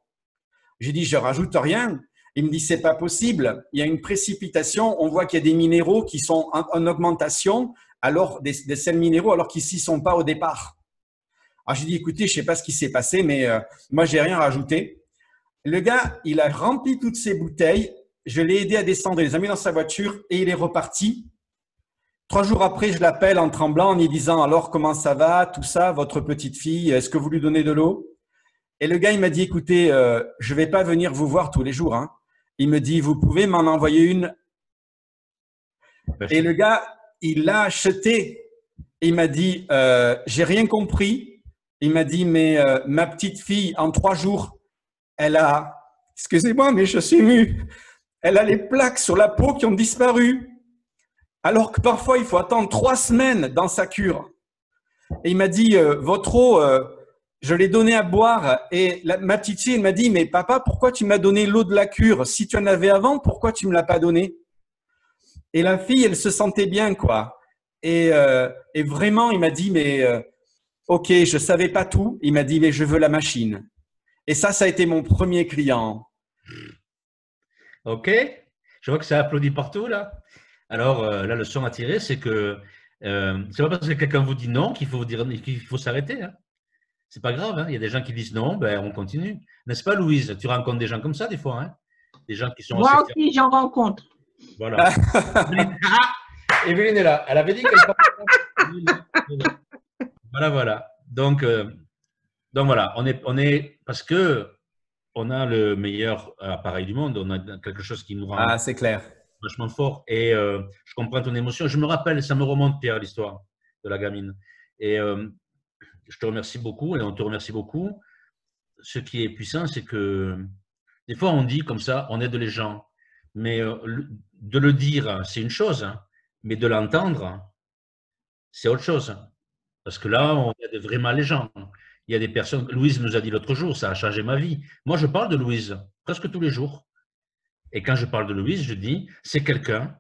J'ai dit, je rajoute rien. Il me dit, c'est pas possible. Il y a une précipitation. On voit qu'il y a des minéraux qui sont en augmentation, alors des sels minéraux, alors qu'ils s'y sont pas au départ. Alors j'ai dit, écoutez, je sais pas ce qui s'est passé, mais moi j'ai rien rajouté. Le gars, il a rempli toutes ses bouteilles. Je l'ai aidé à descendre, il les a mis dans sa voiture et il est reparti. 3 jours après, je l'appelle en tremblant, en lui disant, alors comment ça va, tout ça, votre petite fille, est-ce que vous lui donnez de l'eau? Et le gars, il m'a dit, écoutez, je vais pas venir vous voir tous les jours, hein. Il me dit, vous pouvez m'en envoyer une. Merci. Et le gars, il l'a acheté. Il m'a dit, j'ai rien compris. Il m'a dit, mais ma petite fille, en 3 jours, elle a, excusez-moi, mais je suis ému, elle a les plaques sur la peau qui ont disparu. Alors que parfois, il faut attendre 3 semaines dans sa cure. Et il m'a dit, votre eau, je l'ai donnée à boire. Et ma petite fille, elle m'a dit, mais papa, pourquoi tu m'as donné l'eau de la cure? Si tu en avais avant, pourquoi tu me l'as pas donnée? Et la fille, elle se sentait bien, quoi. Et vraiment, il m'a dit, mais ok, je savais pas tout. Il m'a dit, mais je veux la machine. Et ça a été mon premier client. OK. Je vois que ça applaudit partout, là. Alors, la leçon à tirer, c'est que c'est pas parce que quelqu'un vous dit non qu'il faut s'arrêter, hein. C'est pas grave, hein. Il y a des gens qui disent non, ben on continue. N'est-ce pas, Louise? Tu rencontres des gens comme ça, des fois, hein? Des gens qui sont assez Moi fermes. aussi, j'en rencontre. Voilà. Evelyne est là. Elle avait dit qu'elle parlait. Voilà, voilà. Donc voilà, on est parce que on a le meilleur appareil du monde. On a quelque chose qui nous rend Ah, c'est clair. vachement fort. Et je comprends ton émotion. Je me rappelle, ça me remonte, Pierre, l'histoire de la gamine. Et je te remercie beaucoup et on te remercie beaucoup. Ce qui est puissant, c'est que des fois, on dit comme ça, on aide les gens. Mais de le dire, c'est une chose, hein, mais de l'entendre, c'est autre chose. Parce que là, on aide vraiment les gens. Il y a des personnes, Louise nous a dit l'autre jour, ça a changé ma vie. Moi, je parle de Louise presque tous les jours. Et quand je parle de Louise, je dis, c'est quelqu'un,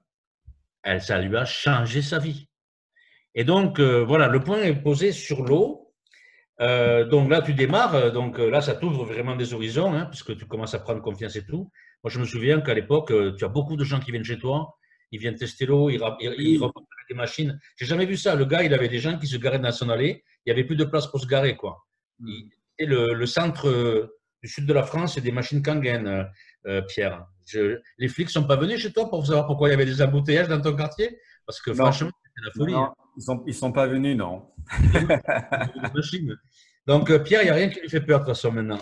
ça lui a changé sa vie. Et donc, voilà, le point est posé sur l'eau. Donc là, tu démarres. Donc là, ça t'ouvre vraiment des horizons, hein, puisque tu commences à prendre confiance et tout. Moi, je me souviens qu'à l'époque, tu as beaucoup de gens qui viennent chez toi. Ils viennent tester l'eau, ils repartent avec des machines. J'ai jamais vu ça. Le gars, il avait des gens qui se garaient dans son allée. Il n'y avait plus de place pour se garer, quoi. Et le centre du sud de la France, c'est des machines Kangen, Pierre. Les flics ne sont pas venus chez toi pour savoir pourquoi il y avait des embouteillages dans ton quartier? Parce que Non. franchement, c'est la folie. Non, ils sont pas venus, non. Donc, Pierre, il n'y a rien qui lui fait peur de toute façon maintenant.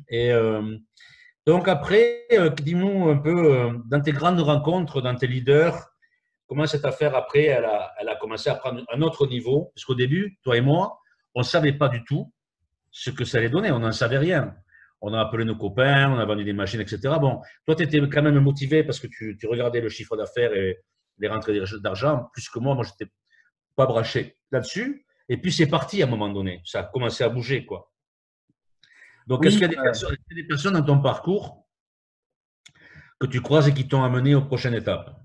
Et donc, après, dis-nous un peu, dans tes grandes rencontres, dans tes leaders, comment cette affaire, après, elle a commencé à prendre un autre niveau? Parce qu'au début, toi et moi, on ne savait pas du tout ce que ça allait donner. On n'en savait rien. On a appelé nos copains, on a vendu des machines, etc. Bon, toi, tu étais quand même motivé parce que tu regardais le chiffre d'affaires et les rentrées d'argent plus que moi. Moi, je n'étais pas branché là-dessus. Et puis, c'est parti à un moment donné. Ça a commencé à bouger, quoi. Donc, est-ce qu'il y a des personnes dans ton parcours que tu croises et qui t'ont amené aux prochaines étapes?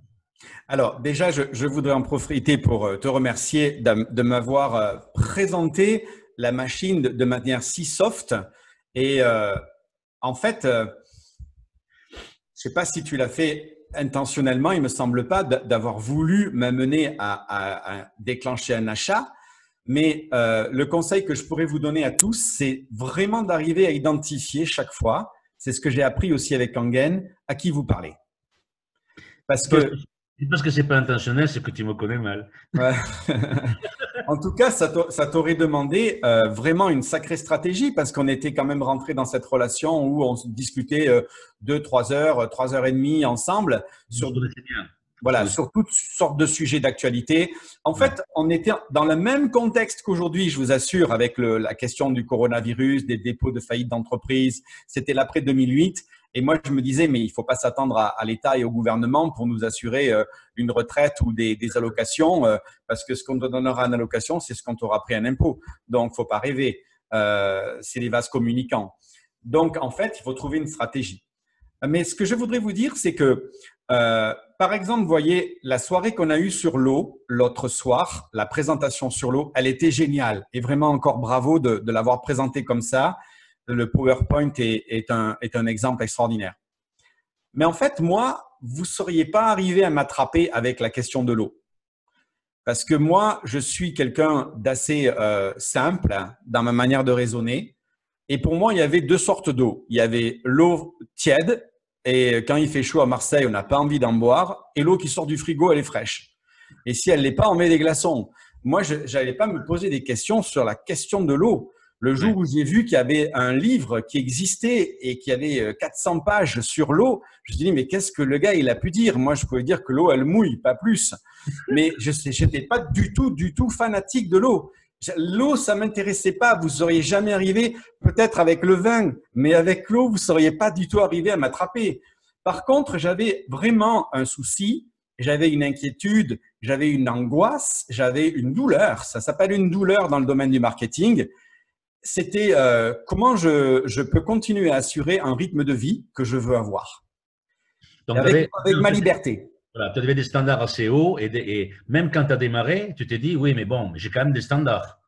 Alors, déjà, je voudrais en profiter pour te remercier de m'avoir présenté la machine de manière si soft. Et en fait, je ne sais pas si tu l'as fait intentionnellement, il ne me semble pas d'avoir voulu m'amener à déclencher un achat. Mais le conseil que je pourrais vous donner à tous, c'est vraiment d'arriver à identifier chaque fois, c'est ce que j'ai appris aussi avec Kangen, à qui vous parlez. Parce que c'est pas intentionnel, c'est que tu me connais mal. Ouais. En tout cas, ça t'aurait demandé vraiment une sacrée stratégie parce qu'on était quand même rentré dans cette relation où on discutait 2-3 heures, 3 heures et demie ensemble sur toutes sortes de sujets d'actualité. En fait, on était dans le même contexte qu'aujourd'hui, je vous assure, avec la question du coronavirus, des dépôts de faillite d'entreprise. C'était l'après 2008. Et moi, je me disais, mais il ne faut pas s'attendre à l'État et au gouvernement pour nous assurer une retraite ou des allocations, parce que ce qu'on te donnera en allocation, c'est ce qu'on t'aura pris en impôt. Donc, il ne faut pas rêver. C'est les vases communicants. Donc, en fait, il faut trouver une stratégie. Mais ce que je voudrais vous dire, c'est que par exemple, vous voyez, la soirée qu'on a eue sur l'eau, l'autre soir, la présentation sur l'eau, elle était géniale. Et vraiment encore bravo de l'avoir présentée comme ça. Le PowerPoint est un exemple extraordinaire. Mais en fait, moi, vous ne seriez pas arrivé à m'attraper avec la question de l'eau. Parce que moi, je suis quelqu'un d'assez simple hein, dans ma manière de raisonner. Et pour moi, il y avait deux sortes d'eau. Il y avait l'eau tiède, et quand il fait chaud à Marseille, on n'a pas envie d'en boire. Et l'eau qui sort du frigo, elle est fraîche. Et si elle l'est pas, on met des glaçons. Moi, je n'allais pas me poser des questions sur la question de l'eau. Le jour où j'ai vu qu'il y avait un livre qui existait et qui avait 400 pages sur l'eau, je me suis dit, mais qu'est-ce que le gars, il a pu dire? Moi, je pouvais dire que l'eau, elle mouille, pas plus. Mais je n'étais pas du tout fanatique de l'eau. L'eau, ça m'intéressait pas. Vous seriez jamais arrivé, peut-être avec le vin, mais avec l'eau, vous seriez pas du tout arrivé à m'attraper. Par contre, j'avais vraiment un souci, j'avais une inquiétude, j'avais une angoisse, j'avais une douleur. Ça s'appelle une douleur dans le domaine du marketing. C'était comment je peux continuer à assurer un rythme de vie que je veux avoir. Donc, Avec ma liberté. Voilà, tu avais des standards assez hauts et même quand tu as démarré, tu t'es dit, oui, mais bon, j'ai quand même des standards.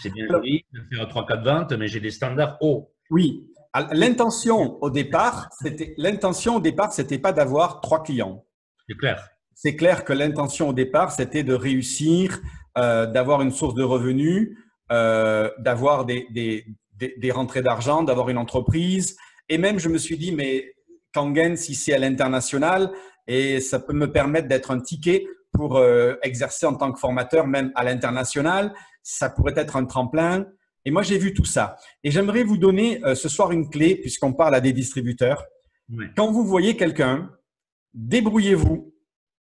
C'est bien joli de faire 3-4 ventes, mais j'ai des standards hauts. Oui. L'intention au départ, c'était pas d'avoir 3 clients. C'est clair. C'est clair que l'intention au départ, c'était de réussir, d'avoir une source de revenus, d'avoir des rentrées d'argent, d'avoir une entreprise. Et même, je me suis dit, mais Kangen, si c'est à l'international, et ça peut me permettre d'être un ticket pour exercer en tant que formateur, même à l'international. Ça pourrait être un tremplin. Et moi, j'ai vu tout ça. Et j'aimerais vous donner ce soir une clé, puisqu'on parle à des distributeurs. Oui. Quand vous voyez quelqu'un, débrouillez-vous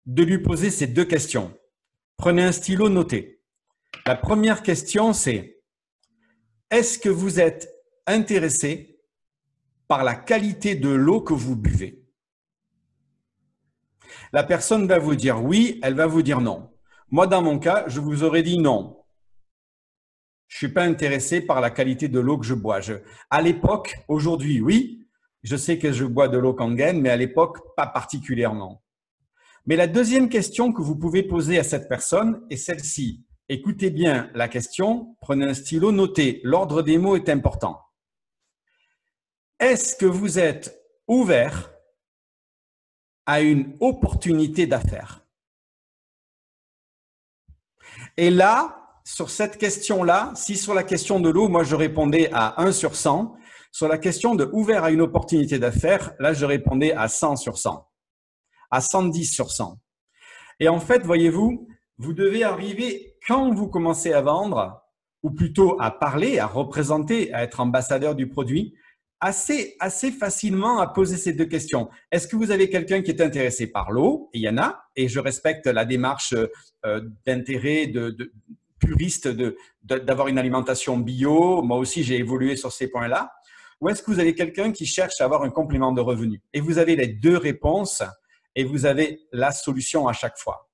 de lui poser ces deux questions. Prenez un stylo, notez. La première question, c'est est-ce que vous êtes intéressé par la qualité de l'eau que vous buvez? La personne va vous dire oui, elle va vous dire non. Moi, dans mon cas, je vous aurais dit non. Je ne suis pas intéressé par la qualité de l'eau que je bois. À l'époque, aujourd'hui, oui, je sais que je bois de l'eau Kangen, mais à l'époque, pas particulièrement. Mais la deuxième question que vous pouvez poser à cette personne est celle-ci. Écoutez bien la question, prenez un stylo, notez. L'ordre des mots est important. Est-ce que vous êtes ouvert à une opportunité d'affaires? Et là, sur cette question-là, si sur la question de l'eau, moi je répondais à 1 sur 100, sur la question de ouvert à une opportunité d'affaires, là je répondais à 100 sur 100, à 110 sur 100. Et en fait, voyez-vous, vous devez arriver quand vous commencez à vendre, ou plutôt à parler, à représenter, à être ambassadeur du produit, assez facilement à poser ces deux questions. Est-ce que vous avez quelqu'un qui est intéressé par l'eau? Il y en a, et je respecte la démarche d'intérêt puriste d'avoir une alimentation bio. Moi aussi, j'ai évolué sur ces points-là. Ou est-ce que vous avez quelqu'un qui cherche à avoir un complément de revenu? Et vous avez les deux réponses et vous avez la solution à chaque fois.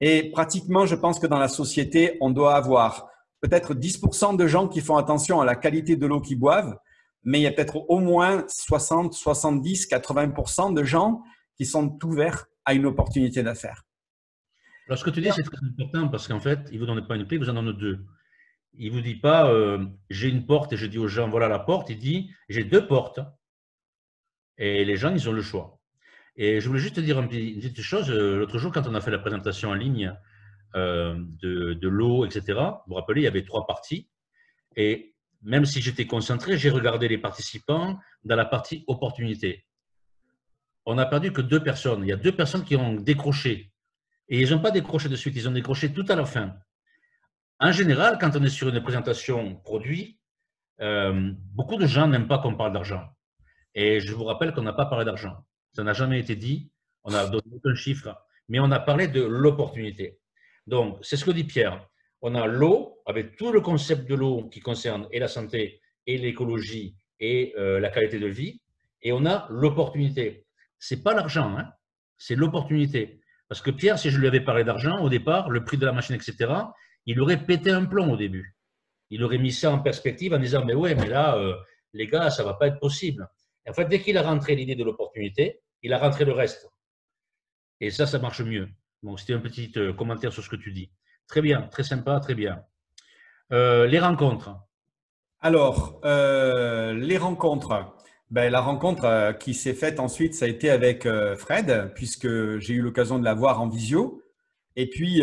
Et pratiquement, je pense que dans la société, on doit avoir peut-être 10% de gens qui font attention à la qualité de l'eau qu'ils boivent, mais il y a peut-être au moins 60, 70, 80% de gens qui sont ouverts à une opportunité d'affaires. Alors, ce que tu dis, c'est très important parce qu'en fait, il ne vous donne pas une clé, il vous en donne deux. Il ne vous dit pas j'ai une porte et je dis aux gens voilà la porte. Il dit j'ai deux portes et les gens, ils ont le choix. Et je voulais juste te dire une petite chose. L'autre jour, quand on a fait la présentation en ligne de l'eau, etc., vous vous rappelez, il y avait 3 parties. Et même si j'étais concentré, j'ai regardé les participants dans la partie opportunité. On n'a perdu que 2 personnes. Il y a 2 personnes qui ont décroché. Et ils n'ont pas décroché de suite, ils ont décroché tout à la fin. En général, quand on est sur une présentation produit, beaucoup de gens n'aiment pas qu'on parle d'argent. Et je vous rappelle qu'on n'a pas parlé d'argent. Ça n'a jamais été dit, on n'a donné aucun chiffre, mais on a parlé de l'opportunité. Donc, c'est ce que dit Pierre. On a l'eau, avec tout le concept de l'eau qui concerne et la santé, et l'écologie, et la qualité de vie, et on a l'opportunité. Ce n'est pas l'argent, hein, c'est l'opportunité. Parce que Pierre, si je lui avais parlé d'argent, au départ, le prix de la machine, etc., il aurait pété un plomb au début. Il aurait mis ça en perspective en disant, mais ouais, mais là, les gars, ça ne va pas être possible. Et en fait, dès qu'il a rentré l'idée de l'opportunité, il a rentré le reste. Et ça marche mieux. Donc, c'était un petit commentaire sur ce que tu dis. Très bien, très sympa, très bien. Les rencontres. Alors, les rencontres. Ben, la rencontre qui s'est faite ensuite, ça a été avec Fred, puisque j'ai eu l'occasion de la voir en visio. Et puis,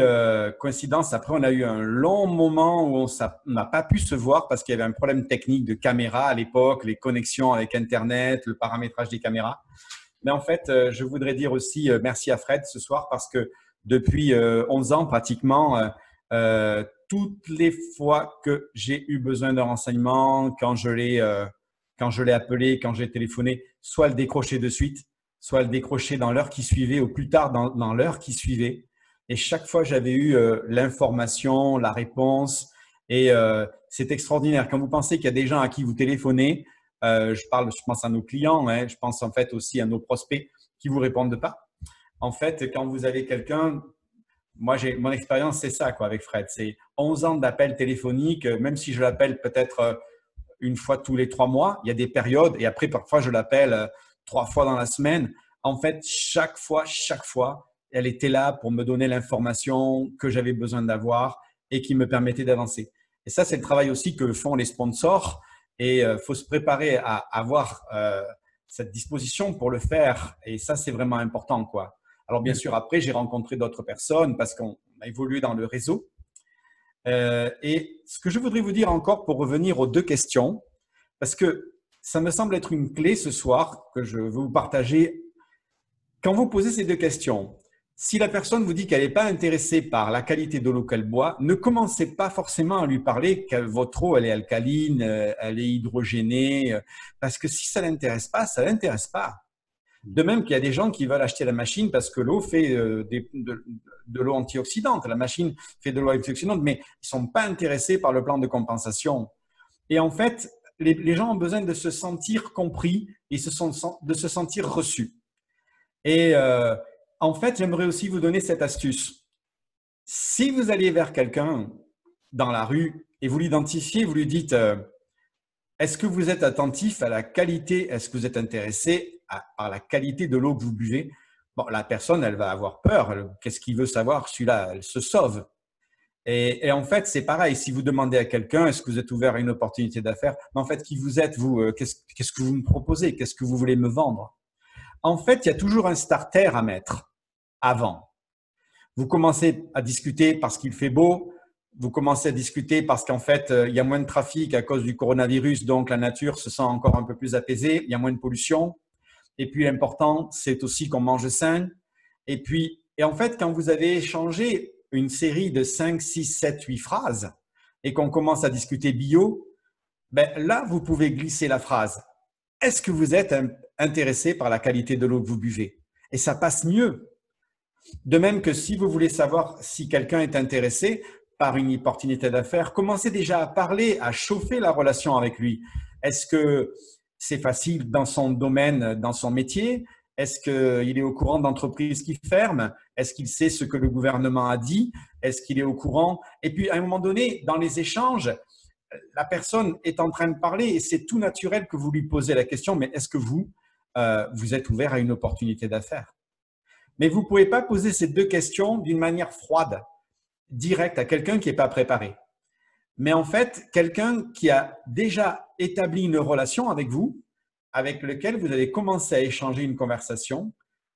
coïncidence, après, on a eu un long moment où on n'a pas pu se voir parce qu'il y avait un problème technique de caméra à l'époque, les connexions avec Internet, le paramétrage des caméras. Mais en fait, je voudrais dire aussi merci à Fred ce soir parce que depuis 11 ans pratiquement, toutes les fois que j'ai eu besoin de renseignements, quand je l'ai appelé, quand j'ai téléphoné, soit le décrocher de suite, soit le décrocher dans l'heure qui suivait ou plus tard dans l'heure qui suivait. Et chaque fois, j'avais eu l'information, la réponse. Et c'est extraordinaire. Quand vous pensez qu'il y a des gens à qui vous téléphonez, je pense à nos clients, hein, je pense en fait aussi à nos prospects qui vous répondent pas. En fait, quand vous avez quelqu'un, mon expérience, c'est ça quoi, avec Fred. C'est 11 ans d'appels téléphoniques, même si je l'appelle peut-être une fois tous les 3 mois, il y a des périodes et après, parfois, je l'appelle 3 fois dans la semaine. En fait, chaque fois, elle était là pour me donner l'information que j'avais besoin d'avoir et qui me permettait d'avancer. Et ça, c'est le travail aussi que font les sponsors. Et il faut se préparer à avoir cette disposition pour le faire. Et ça, c'est vraiment important, quoi. Alors, bien sûr, après, j'ai rencontré d'autres personnes parce qu'on a évolué dans le réseau. Et ce que je voudrais vous dire encore pour revenir aux deux questions, parce que ça me semble être une clé ce soir que je veux vous partager. Quand vous posez ces deux questions, si la personne vous dit qu'elle n'est pas intéressée par la qualité de l'eau qu'elle boit, ne commencez pas forcément à lui parler que votre eau elle est alcaline, elle est hydrogénée, parce que si ça ne l'intéresse pas, ça ne l'intéresse pas. De même qu'il y a des gens qui veulent acheter la machine parce que l'eau fait de l'eau antioxydante. La machine fait de l'eau antioxydante, mais ils ne sont pas intéressés par le plan de compensation. Et en fait, les gens ont besoin de se sentir compris et de se sentir reçus. Et en fait, j'aimerais aussi vous donner cette astuce. Si vous allez vers quelqu'un dans la rue et vous l'identifiez, vous lui dites est-ce que vous êtes attentif à la qualité, est-ce que vous êtes intéressé par la qualité de l'eau que vous buvez? Bon, la personne, elle va avoir peur. Qu'est-ce qu'il veut savoir? Celui-là, elle se sauve. Et en fait, c'est pareil. Si vous demandez à quelqu'un, est-ce que vous êtes ouvert à une opportunité d'affaires? Mais en fait, qui vous êtes, vous? Qu'est-ce que vous me proposez? Qu'est-ce que vous voulez me vendre? En fait, il y a toujours un starter à mettre avant. Vous commencez à discuter parce qu'il fait beau. Vous commencez à discuter parce qu'en fait, il y a moins de trafic à cause du coronavirus, donc la nature se sent encore un peu plus apaisée, il y a moins de pollution. Et puis, l'important, c'est aussi qu'on mange sain. Et en fait, quand vous avez échangé une série de 5, 6, 7, 8 phrases et qu'on commence à discuter bio, ben là, vous pouvez glisser la phrase. Est-ce que vous êtes intéressé par la qualité de l'eau que vous buvez? Et ça passe mieux. De même que si vous voulez savoir si quelqu'un est intéressé par une opportunité d'affaires, commencez déjà à parler, à chauffer la relation avec lui. Est-ce que c'est facile dans son domaine, dans son métier? Est-ce qu'il est au courant d'entreprises qui ferment? Est-ce qu'il sait ce que le gouvernement a dit? Est-ce qu'il est au courant? Et puis, à un moment donné, dans les échanges, la personne est en train de parler et c'est tout naturel que vous lui posez la question, mais est-ce que vous êtes ouvert à une opportunité d'affaires? Mais vous ne pouvez pas poser ces deux questions d'une manière froide, directe à quelqu'un qui n'est pas préparé. Mais en fait, quelqu'un qui a déjà établi une relation avec vous, avec lequel vous allez commencer à échanger une conversation,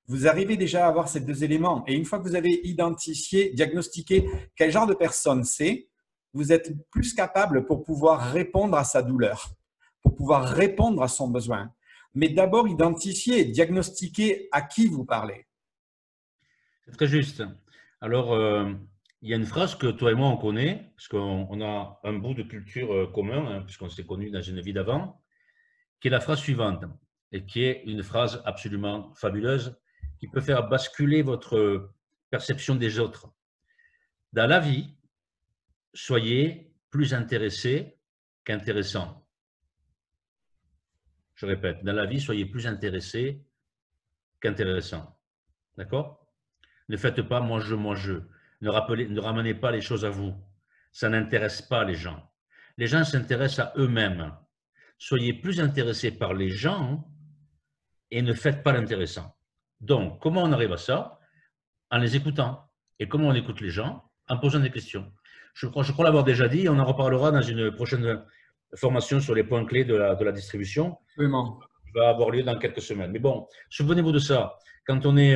vous arrivez déjà à avoir ces deux éléments. Et une fois que vous avez identifié, diagnostiqué quel genre de personne c'est, vous êtes plus capable pour pouvoir répondre à sa douleur, pour pouvoir répondre à son besoin. Mais d'abord, identifier, diagnostiquer à qui vous parlez. C'est très juste. Alors, il y a une phrase que toi et moi, on connaît, parce qu'on a un bout de culture commun, hein, puisqu'on s'est connus dans une vie d'avant, qui est la phrase suivante, et qui est une phrase absolument fabuleuse, qui peut faire basculer votre perception des autres. Dans la vie, soyez plus intéressé qu'intéressant. Je répète, dans la vie, soyez plus intéressé qu'intéressant. D'accord? Ne faites pas moi je. Ne ramenez pas les choses à vous. Ça n'intéresse pas les gens. Les gens s'intéressent à eux-mêmes. Soyez plus intéressés par les gens et ne faites pas l'intéressant. Donc, comment on arrive à ça? en les écoutant. Et comment on écoute les gens? En posant des questions. Je crois l'avoir déjà dit, on en reparlera dans une prochaine formation sur les points clés de la distribution, Absolument. qui va avoir lieu dans quelques semaines. Mais bon, souvenez-vous de ça. Quand on est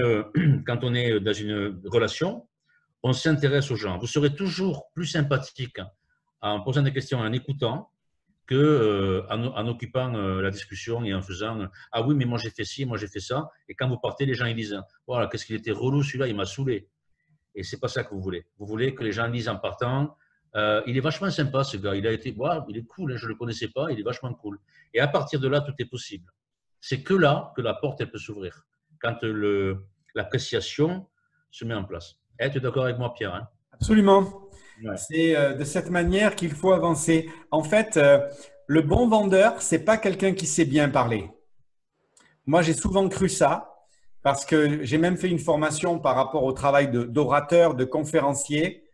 dans une relation, on s'intéresse aux gens. Vous serez toujours plus sympathique en posant des questions, en écoutant, qu'en occupant la discussion et en faisant ah oui, mais moi j'ai fait ci, moi j'ai fait ça. Et quand vous partez, les gens ils disent voilà, qu'est-ce qu'il était relou celui-là, il m'a saoulé. Et c'est pas ça que vous voulez. Vous voulez que les gens disent en partant il est vachement sympa ce gars, il est cool, hein, je ne le connaissais pas, il est vachement cool. Et à partir de là, tout est possible. C'est que là que la porte elle peut s'ouvrir, quand l'appréciation se met en place. Tu es d'accord avec moi, Pierre, hein? Absolument. Ouais. C'est de cette manière qu'il faut avancer. En fait, le bon vendeur, c'est pas quelqu'un qui sait bien parler. Moi, j'ai souvent cru ça parce que j'ai même fait une formation par rapport au travail d'orateur, de conférencier,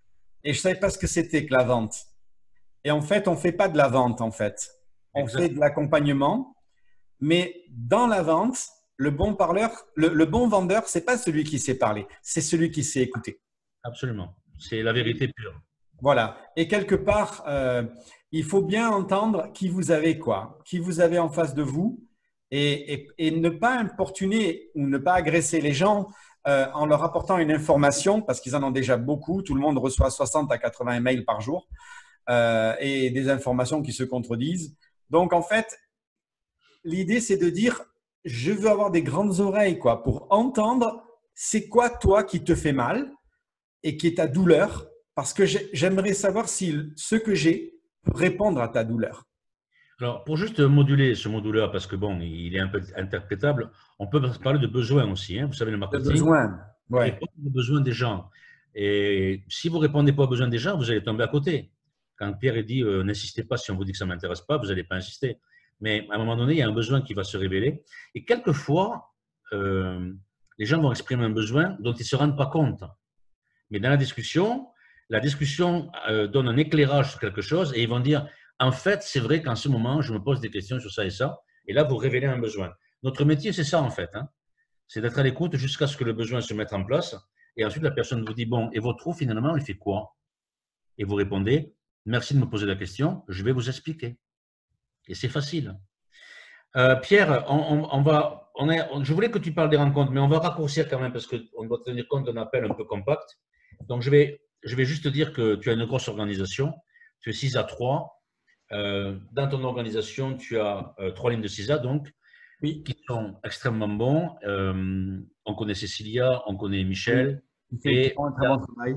et je savais pas ce que c'était que la vente. Et en fait, on fait pas de la vente, en fait. On fait de l'accompagnement, mais dans la vente, le bon parleur, le bon vendeur, c'est pas celui qui sait parler, c'est celui qui sait écouter. Absolument. C'est la vérité pure. Voilà. Et quelque part, il faut bien entendre qui vous avez, quoi, qui vous avez en face de vous, et ne pas importuner ou ne pas agresser les gens en leur apportant une information, parce qu'ils en ont déjà beaucoup. Tout le monde reçoit 60 à 80 mails par jour et des informations qui se contredisent. Donc, en fait, l'idée, c'est de dire, je veux avoir des grandes oreilles, quoi, pour entendre c'est quoi toi qui te fait mal et qui est ta douleur, parce que j'aimerais savoir si ce que j'ai peut répondre à ta douleur. Alors, pour juste moduler ce module-là, parce que bon, il est un peu interprétable, on peut parler de besoins aussi, hein. Vous savez, le Le marketing, besoin, ouais. répondre aux besoins des gens. Et si vous ne répondez pas aux besoins des gens, vous allez tomber à côté. Quand Pierre dit n'insistez pas si on vous dit que ça ne m'intéresse pas, vous n'allez pas insister. Mais à un moment donné, il y a un besoin qui va se révéler. Et quelquefois, les gens vont exprimer un besoin dont ils ne se rendent pas compte. Mais dans la discussion donne un éclairage sur quelque chose et ils vont dire en fait, c'est vrai qu'en ce moment, je me pose des questions sur ça et ça. Et là, vous révélez un besoin. Notre métier, c'est ça en fait, hein. C'est d'être à l'écoute jusqu'à ce que le besoin se mette en place. Et ensuite, la personne vous dit bon, et votre trou, finalement, il fait quoi? Et vous répondez merci de me poser la question, je vais vous expliquer. Et c'est facile. Pierre, je voulais que tu parles des rencontres, mais on va raccourcir quand même parce qu'on doit tenir compte d'un appel un peu compact. Donc, je vais juste dire que tu as une grosse organisation. Tu es 6 à 3. Dans ton organisation, tu as 3 lignes de CISA, donc, Oui. qui sont extrêmement bons. On connaît Cécilia, on connaît Michel. Oui. Et un très bon travail.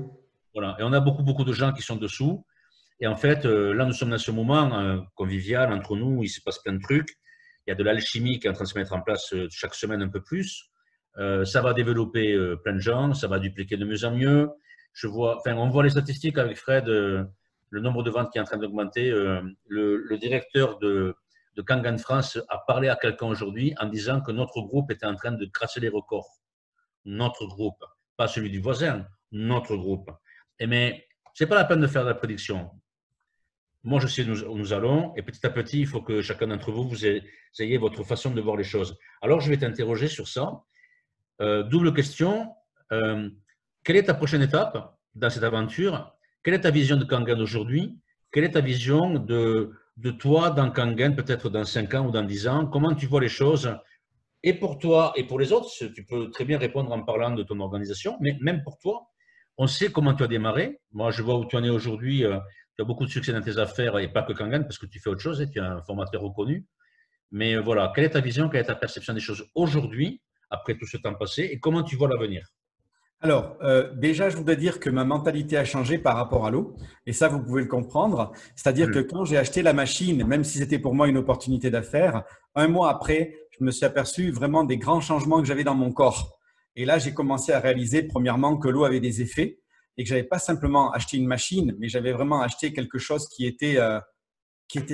Voilà. Et on a beaucoup, beaucoup de gens qui sont dessous. Et en fait, là, nous sommes dans ce moment convivial entre nous. Il se passe plein de trucs. Il y a de l'alchimie qui est en train de se mettre en place chaque semaine un peu plus. Ça va développer plein de gens. Ça va dupliquer de mieux en mieux. On voit les statistiques avec Fred, le nombre de ventes qui est en train d'augmenter. Le directeur de Kangan France a parlé à quelqu'un aujourd'hui en disant que notre groupe était en train de casser les records. Notre groupe, pas celui du voisin, notre groupe. Mais ce n'est pas la peine de faire de la prédiction. Moi, je sais où nous allons, et petit à petit, il faut que chacun d'entre vous, vous ayez votre façon de voir les choses. Alors, je vais t'interroger sur ça. Double question. Quelle est ta prochaine étape dans cette aventure? Quelle est ta vision de Kangan aujourd'hui? Quelle est ta vision de toi dans Kangan, peut-être dans 5 ans ou dans 10 ans? Comment tu vois les choses? Et pour toi et pour les autres, tu peux très bien répondre en parlant de ton organisation, mais même pour toi, on sait comment tu as démarré. Moi, je vois où tu en es aujourd'hui. Tu as beaucoup de succès dans tes affaires et pas que Kangan parce que tu fais autre chose et tu es un formateur reconnu. Mais voilà, quelle est ta vision, quelle est ta perception des choses aujourd'hui, après tout ce temps passé, et comment tu vois l'avenir? Alors, déjà, je voudrais dire que ma mentalité a changé par rapport à l'eau. Et ça, vous pouvez le comprendre. C'est-à-dire que quand j'ai acheté la machine, même si c'était pour moi une opportunité d'affaires, un mois après, je me suis aperçu vraiment des grands changements que j'avais dans mon corps. Et là, j'ai commencé à réaliser, premièrement, que l'eau avait des effets et que j'avais pas simplement acheté une machine, mais j'avais vraiment acheté quelque chose qui était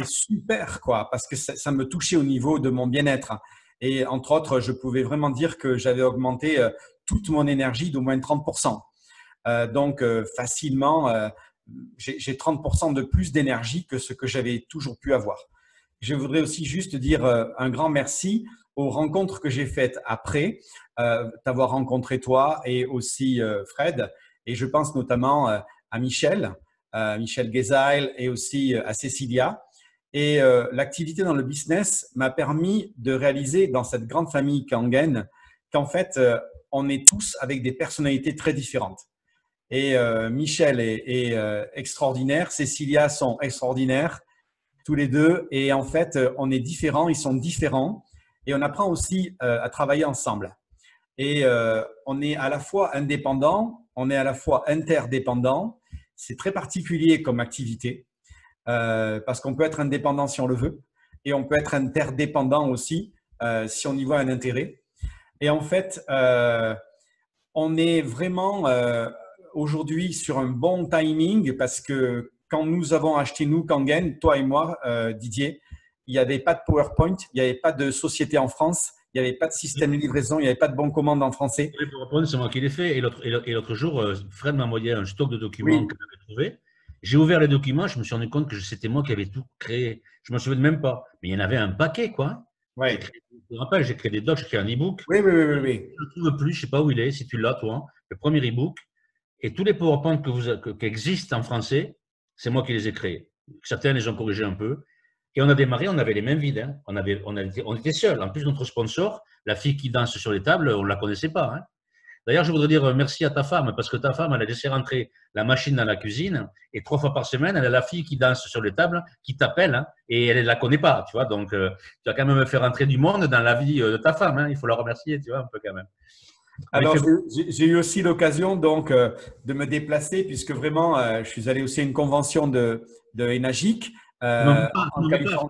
super, quoi, parce que ça me touchait au niveau de mon bien-être. Et entre autres, je pouvais vraiment dire que j'avais augmenté toute mon énergie d'au moins 30%. Donc, facilement, j'ai 30% de plus d'énergie que ce que j'avais toujours pu avoir. Je voudrais aussi juste dire un grand merci aux rencontres que j'ai faites après t'avoir rencontré toi et aussi Fred. Et je pense notamment à Michel Gezail et aussi à Cécilia. Et l'activité dans le business m'a permis de réaliser dans cette grande famille Kangen qu'en fait, on est tous avec des personnalités très différentes. Et Michel est extraordinaire, Cécilia sont extraordinaires, tous les deux. Et en fait, on est différents, ils sont différents. Et on apprend aussi à travailler ensemble. Et on est à la fois indépendant, on est à la fois interdépendant. C'est très particulier comme activité parce qu'on peut être indépendant si on le veut et on peut être interdépendant aussi si on y voit un intérêt. Et en fait, on est vraiment aujourd'hui sur un bon timing parce que quand nous avons acheté, nous, Kangen, toi et moi, Didier, il n'y avait pas de PowerPoint, il n'y avait pas de société en France, il n'y avait pas de système de livraison, il n'y avait pas de bon commande en français. Oui, pour répondre, c'est moi qui l'ai fait. Et l'autre jour, Fred m'a envoyé un stock de documents Oui, que j'avais trouvé. J'ai ouvert les documents, je me suis rendu compte que c'était moi qui avais tout créé. Je ne me souviens même pas. Mais il y en avait un paquet, quoi. ouais. Je me rappelle, j'ai créé des docs, j'ai créé un e-book. Oui, oui, oui, oui, Je oui. ne le trouve plus, je ne sais pas où il est, si tu l'as, toi. Le premier e-book. Et tous les PowerPoint qui existent en français, c'est moi qui les ai créés. Certains les ont corrigés un peu. Et on a démarré, on avait les mains vides. Hein. On était seuls. En plus, notre sponsor, la fille qui danse sur les tables, on ne la connaissait pas. Hein. D'ailleurs, je voudrais dire merci à ta femme, parce que ta femme, elle a laissé rentrer la machine dans la cuisine, et 3 fois par semaine, elle a la fille qui danse sur les tables, qui t'appelle, hein, et elle ne la connaît pas, tu vois. Donc, tu as quand même fait rentrer du monde dans la vie de ta femme. Hein, il faut la remercier, tu vois, un peu quand même. En Alors, effet, j'ai eu aussi l'occasion donc de me déplacer puisque vraiment, je suis allé aussi à une convention de Enagic tu en m'en veux pas, Fred, Californie.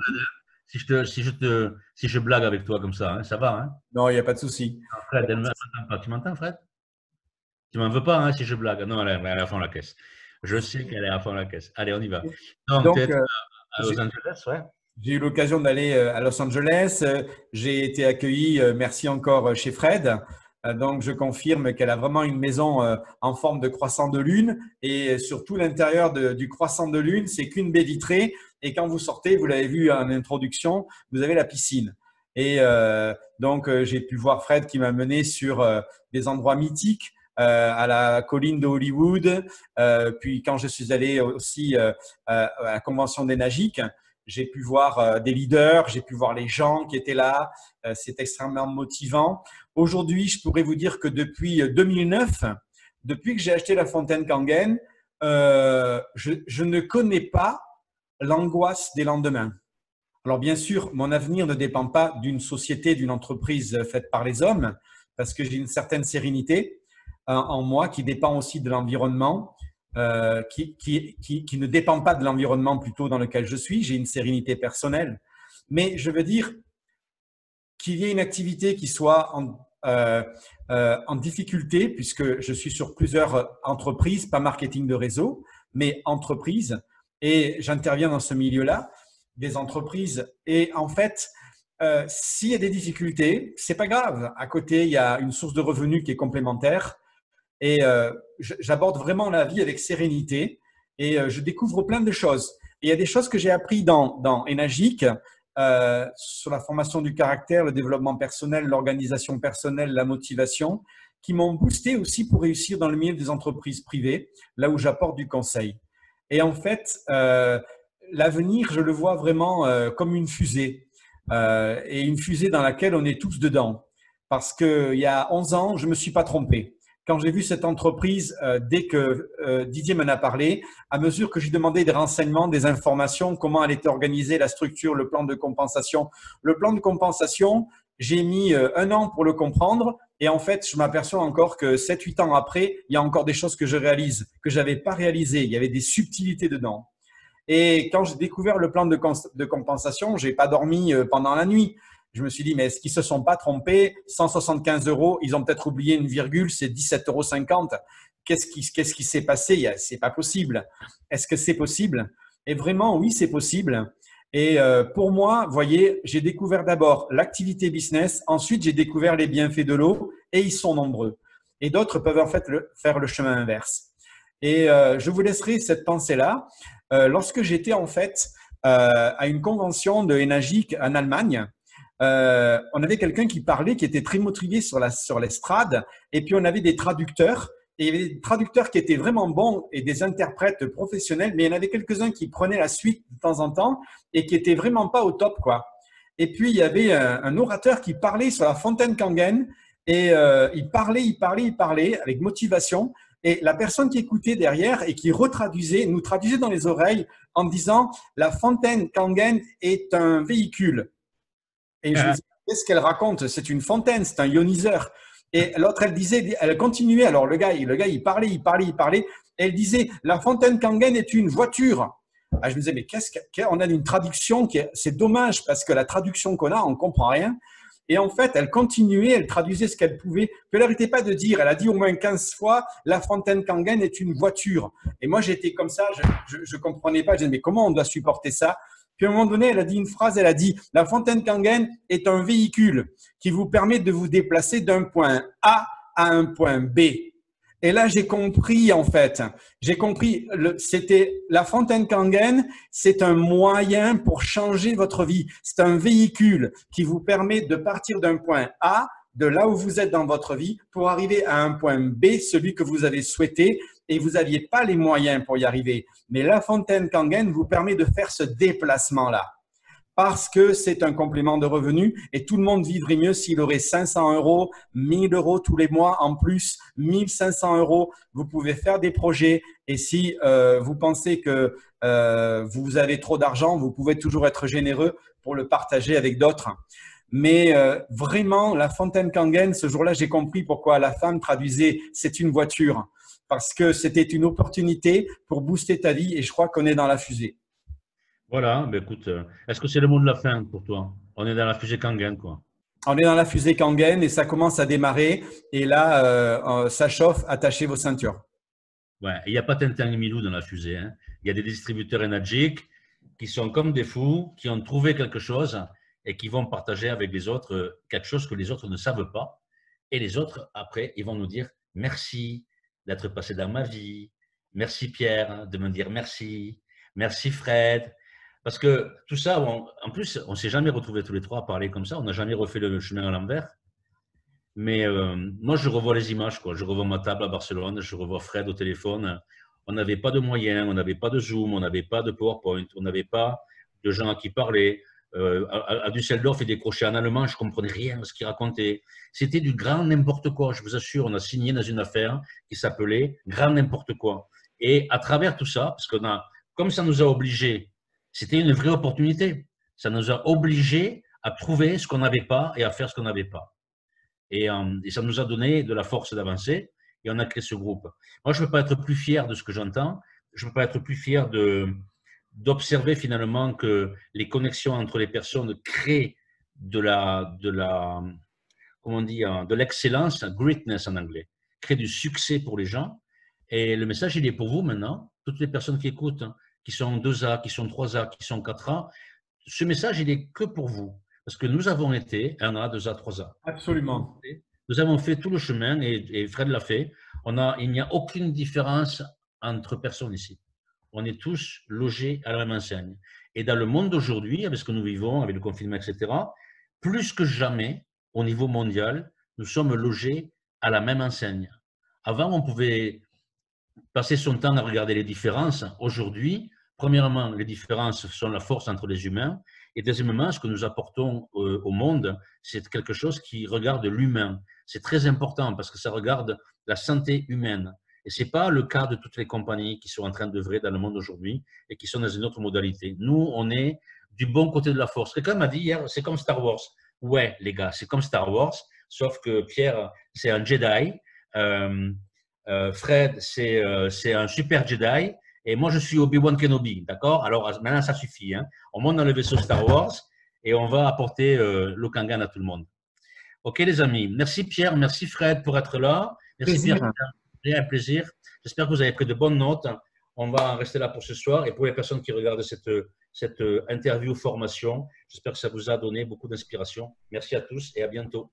hein, si je blague avec toi comme ça, hein, ça va, hein. Non, il n'y a pas de souci. Non, Il y Fred, a pas elle de ne souci. m'entend pas. Tu m'entends, Fred? Tu m'en veux pas, hein, si je blague. Non, elle est à fond la caisse. Je sais qu'elle est à fond la caisse. Allez, on y va. Donc, tu Donc, es à Los j'ai Angeles, ouais? j'ai eu l'occasion d'aller à Los Angeles. J'ai été accueilli, merci encore, chez Fred. Donc, je confirme qu'elle a vraiment une maison en forme de croissant de lune. Et sur tout l'intérieur du croissant de lune, c'est qu'une baie vitrée. Et quand vous sortez, vous l'avez vu en introduction, vous avez la piscine. Et donc, j'ai pu voir Fred qui m'a mené sur des endroits mythiques. À la colline de Hollywood, puis quand je suis allé aussi à la convention des Nagiques, j'ai pu voir des leaders, j'ai pu voir les gens qui étaient là. C'est extrêmement motivant. Aujourd'hui, je pourrais vous dire que depuis 2009, depuis que j'ai acheté la fontaine Kangen, je ne connais pas l'angoisse des lendemains. Alors bien sûr, mon avenir ne dépend pas d'une société, d'une entreprise faite par les hommes, parce que j'ai une certaine sérénité en moi qui dépend aussi de l'environnement, qui ne dépend pas de l'environnement plutôt dans lequel je suis. J'ai une sérénité personnelle. Mais je veux dire qu'il y ait une activité qui soit en difficulté, puisque je suis sur plusieurs entreprises, pas marketing de réseau, mais entreprises, et j'interviens dans ce milieu-là, des entreprises. Et en fait, s'il y a des difficultés, c'est pas grave. À côté, il y a une source de revenus qui est complémentaire. Et j'aborde vraiment la vie avec sérénité et je découvre plein de choses. Et il y a des choses que j'ai appris dans Enagic sur la formation du caractère, le développement personnel, l'organisation personnelle, la motivation, qui m'ont boosté aussi pour réussir dans le milieu des entreprises privées, là où j'apporte du conseil. Et en fait, l'avenir, je le vois vraiment comme une fusée et une fusée dans laquelle on est tous dedans. Parce qu'il y a 11 ans, je ne me suis pas trompé. Quand j'ai vu cette entreprise, dès que Didier m'en a parlé, à mesure que j'ai demandé des renseignements, des informations, comment elle était organisée, la structure, le plan de compensation. Le plan de compensation, j'ai mis 1 an pour le comprendre. Et en fait, je m'aperçois encore que 7-8 ans après, il y a encore des choses que je réalise, que je n'avais pas réalisées. Il y avait des subtilités dedans. Et quand j'ai découvert le plan de compensation, je n'ai pas dormi pendant la nuit. Je me suis dit, mais est-ce qu'ils ne se sont pas trompés? 175 €, ils ont peut-être oublié une virgule, c'est 17,50 €. Qu'est-ce qui s'est passé? C'est pas possible. Est-ce que c'est possible? Et vraiment, oui, c'est possible. Et pour moi, vous voyez, j'ai découvert d'abord l'activité business, ensuite j'ai découvert les bienfaits de l'eau, et ils sont nombreux. Et d'autres peuvent en fait faire le chemin inverse. Et je vous laisserai cette pensée-là. Lorsque j'étais en fait à une convention de Enagic en Allemagne, on avait quelqu'un qui parlait, qui était très motivé sur l'estrade, et puis on avait des traducteurs. Et il y avait des traducteurs qui étaient vraiment bons et des interprètes professionnels, mais il y en avait quelques-uns qui prenaient la suite de temps en temps et qui étaient vraiment pas au top, quoi. Et puis il y avait un orateur qui parlait sur la fontaine Kangen et il parlait avec motivation. Et la personne qui écoutait derrière et qui retraduisait, nous traduisait dans les oreilles en disant la fontaine Kangen est un véhicule. Et je me disais, qu'est-ce qu'elle raconte? C'est une fontaine, c'est un ioniseur. Et l'autre, elle continuait. Alors le gars, il parlait. Et elle disait, la fontaine Kangen est une voiture. Ah, je me disais, mais on a une traduction c'est dommage parce que la traduction qu'on a, on comprend rien. Et en fait, elle continuait, elle traduisait ce qu'elle pouvait. Puis elle n'arrêtait pas de dire, elle a dit au moins 15 fois, la fontaine Kangen est une voiture. Et moi, j'étais comme ça, je comprenais pas. Je disais, mais comment on doit supporter ça? Puis à un moment donné, elle a dit une phrase, elle a dit « La fontaine Kangen est un véhicule qui vous permet de vous déplacer d'un point A à un point B. » Et là, j'ai compris en fait. J'ai compris, la fontaine Kangen, c'est un moyen pour changer votre vie. C'est un véhicule qui vous permet de partir d'un point A, de là où vous êtes dans votre vie, pour arriver à un point B, celui que vous avez souhaité, et vous n'aviez pas les moyens pour y arriver. Mais la fontaine Kangen vous permet de faire ce déplacement-là parce que c'est un complément de revenus et tout le monde vivrait mieux s'il aurait 500 €, 1000 € tous les mois en plus, 1500 €. Vous pouvez faire des projets et si vous pensez que vous avez trop d'argent, vous pouvez toujours être généreux pour le partager avec d'autres. Mais vraiment, la fontaine Kangen, ce jour-là, j'ai compris pourquoi la femme traduisait « c'est une voiture ». Parce que c'était une opportunité pour booster ta vie et je crois qu'on est dans la fusée. Voilà, ben écoute, est-ce que c'est le mot de la fin pour toi? On est dans la fusée Kangen, quoi. On est dans la fusée Kangen et ça commence à démarrer et là, ça chauffe, attachez vos ceintures. Ouais, il n'y a pas Tintin et Milou dans la fusée, hein. Il y a des distributeurs énergiques qui sont comme des fous, qui ont trouvé quelque chose et qui vont partager avec les autres quelque chose que les autres ne savent pas. Et les autres, après, ils vont nous dire merci d'être passé dans ma vie. Merci Pierre de me dire merci. Merci Fred. Parce que tout ça, en plus, on ne s'est jamais retrouvés tous les trois à parler comme ça. On n'a jamais refait le chemin à l'envers. Mais moi, je revois les images, quoi. Je revois ma table à Barcelone, je revois Fred au téléphone. On n'avait pas de moyens, on n'avait pas de Zoom, on n'avait pas de PowerPoint, on n'avait pas de gens à qui parler. À Düsseldorf, il décrochait en allemand, je ne comprenais rien de ce qu'il racontait. C'était du grand n'importe quoi, je vous assure. On a signé dans une affaire qui s'appelait grand n'importe quoi. Et à travers tout ça, parce qu'on a, comme ça nous a obligés, c'était une vraie opportunité. Ça nous a obligés à trouver ce qu'on n'avait pas et à faire ce qu'on n'avait pas. Et ça nous a donné de la force d'avancer et on a créé ce groupe. Moi, je ne peux pas être plus fier de ce que j'entends. Je ne peux pas être plus fier d'observer finalement que les connexions entre les personnes créent comment on dit, de l'excellence, greatness en anglais, créent du succès pour les gens. Et le message, il est pour vous maintenant. Toutes les personnes qui écoutent, qui sont 2A, qui sont 3A, qui sont 4A, ce message, il est que pour vous. Parce que nous avons été 1A, 2A, 3A. Absolument. Nous avons fait tout le chemin et Fred l'a fait. Il n'y a aucune différence entre personnes ici. On est tous logés à la même enseigne. Et dans le monde d'aujourd'hui, avec ce que nous vivons, avec le confinement, etc., plus que jamais, au niveau mondial, nous sommes logés à la même enseigne. Avant, on pouvait passer son temps à regarder les différences. Aujourd'hui, premièrement, les différences sont la force entre les humains. Et deuxièmement, ce que nous apportons au monde, c'est quelque chose qui regarde l'humain. C'est très important parce que ça regarde la santé humaine. Et ce n'est pas le cas de toutes les compagnies qui sont en train d'œuvrer dans le monde aujourd'hui et qui sont dans une autre modalité. Nous, on est du bon côté de la force. Quelqu'un m'a dit hier, c'est comme Star Wars. Ouais, les gars, c'est comme Star Wars, sauf que Pierre, c'est un Jedi. Fred, c'est un super Jedi. Et moi, je suis Obi-Wan Kenobi, d'accord? Alors, maintenant, ça suffit. Hein. On monte dans le vaisseau Star Wars et on va apporter le Kangen à tout le monde. OK, les amis. Merci, Pierre. Merci, Fred, pour être là. Merci, Plaisir. Pierre. C'est un plaisir. J'espère que vous avez pris de bonnes notes. On va en rester là pour ce soir. Et pour les personnes qui regardent cette interview formation, j'espère que ça vous a donné beaucoup d'inspiration. Merci à tous et à bientôt.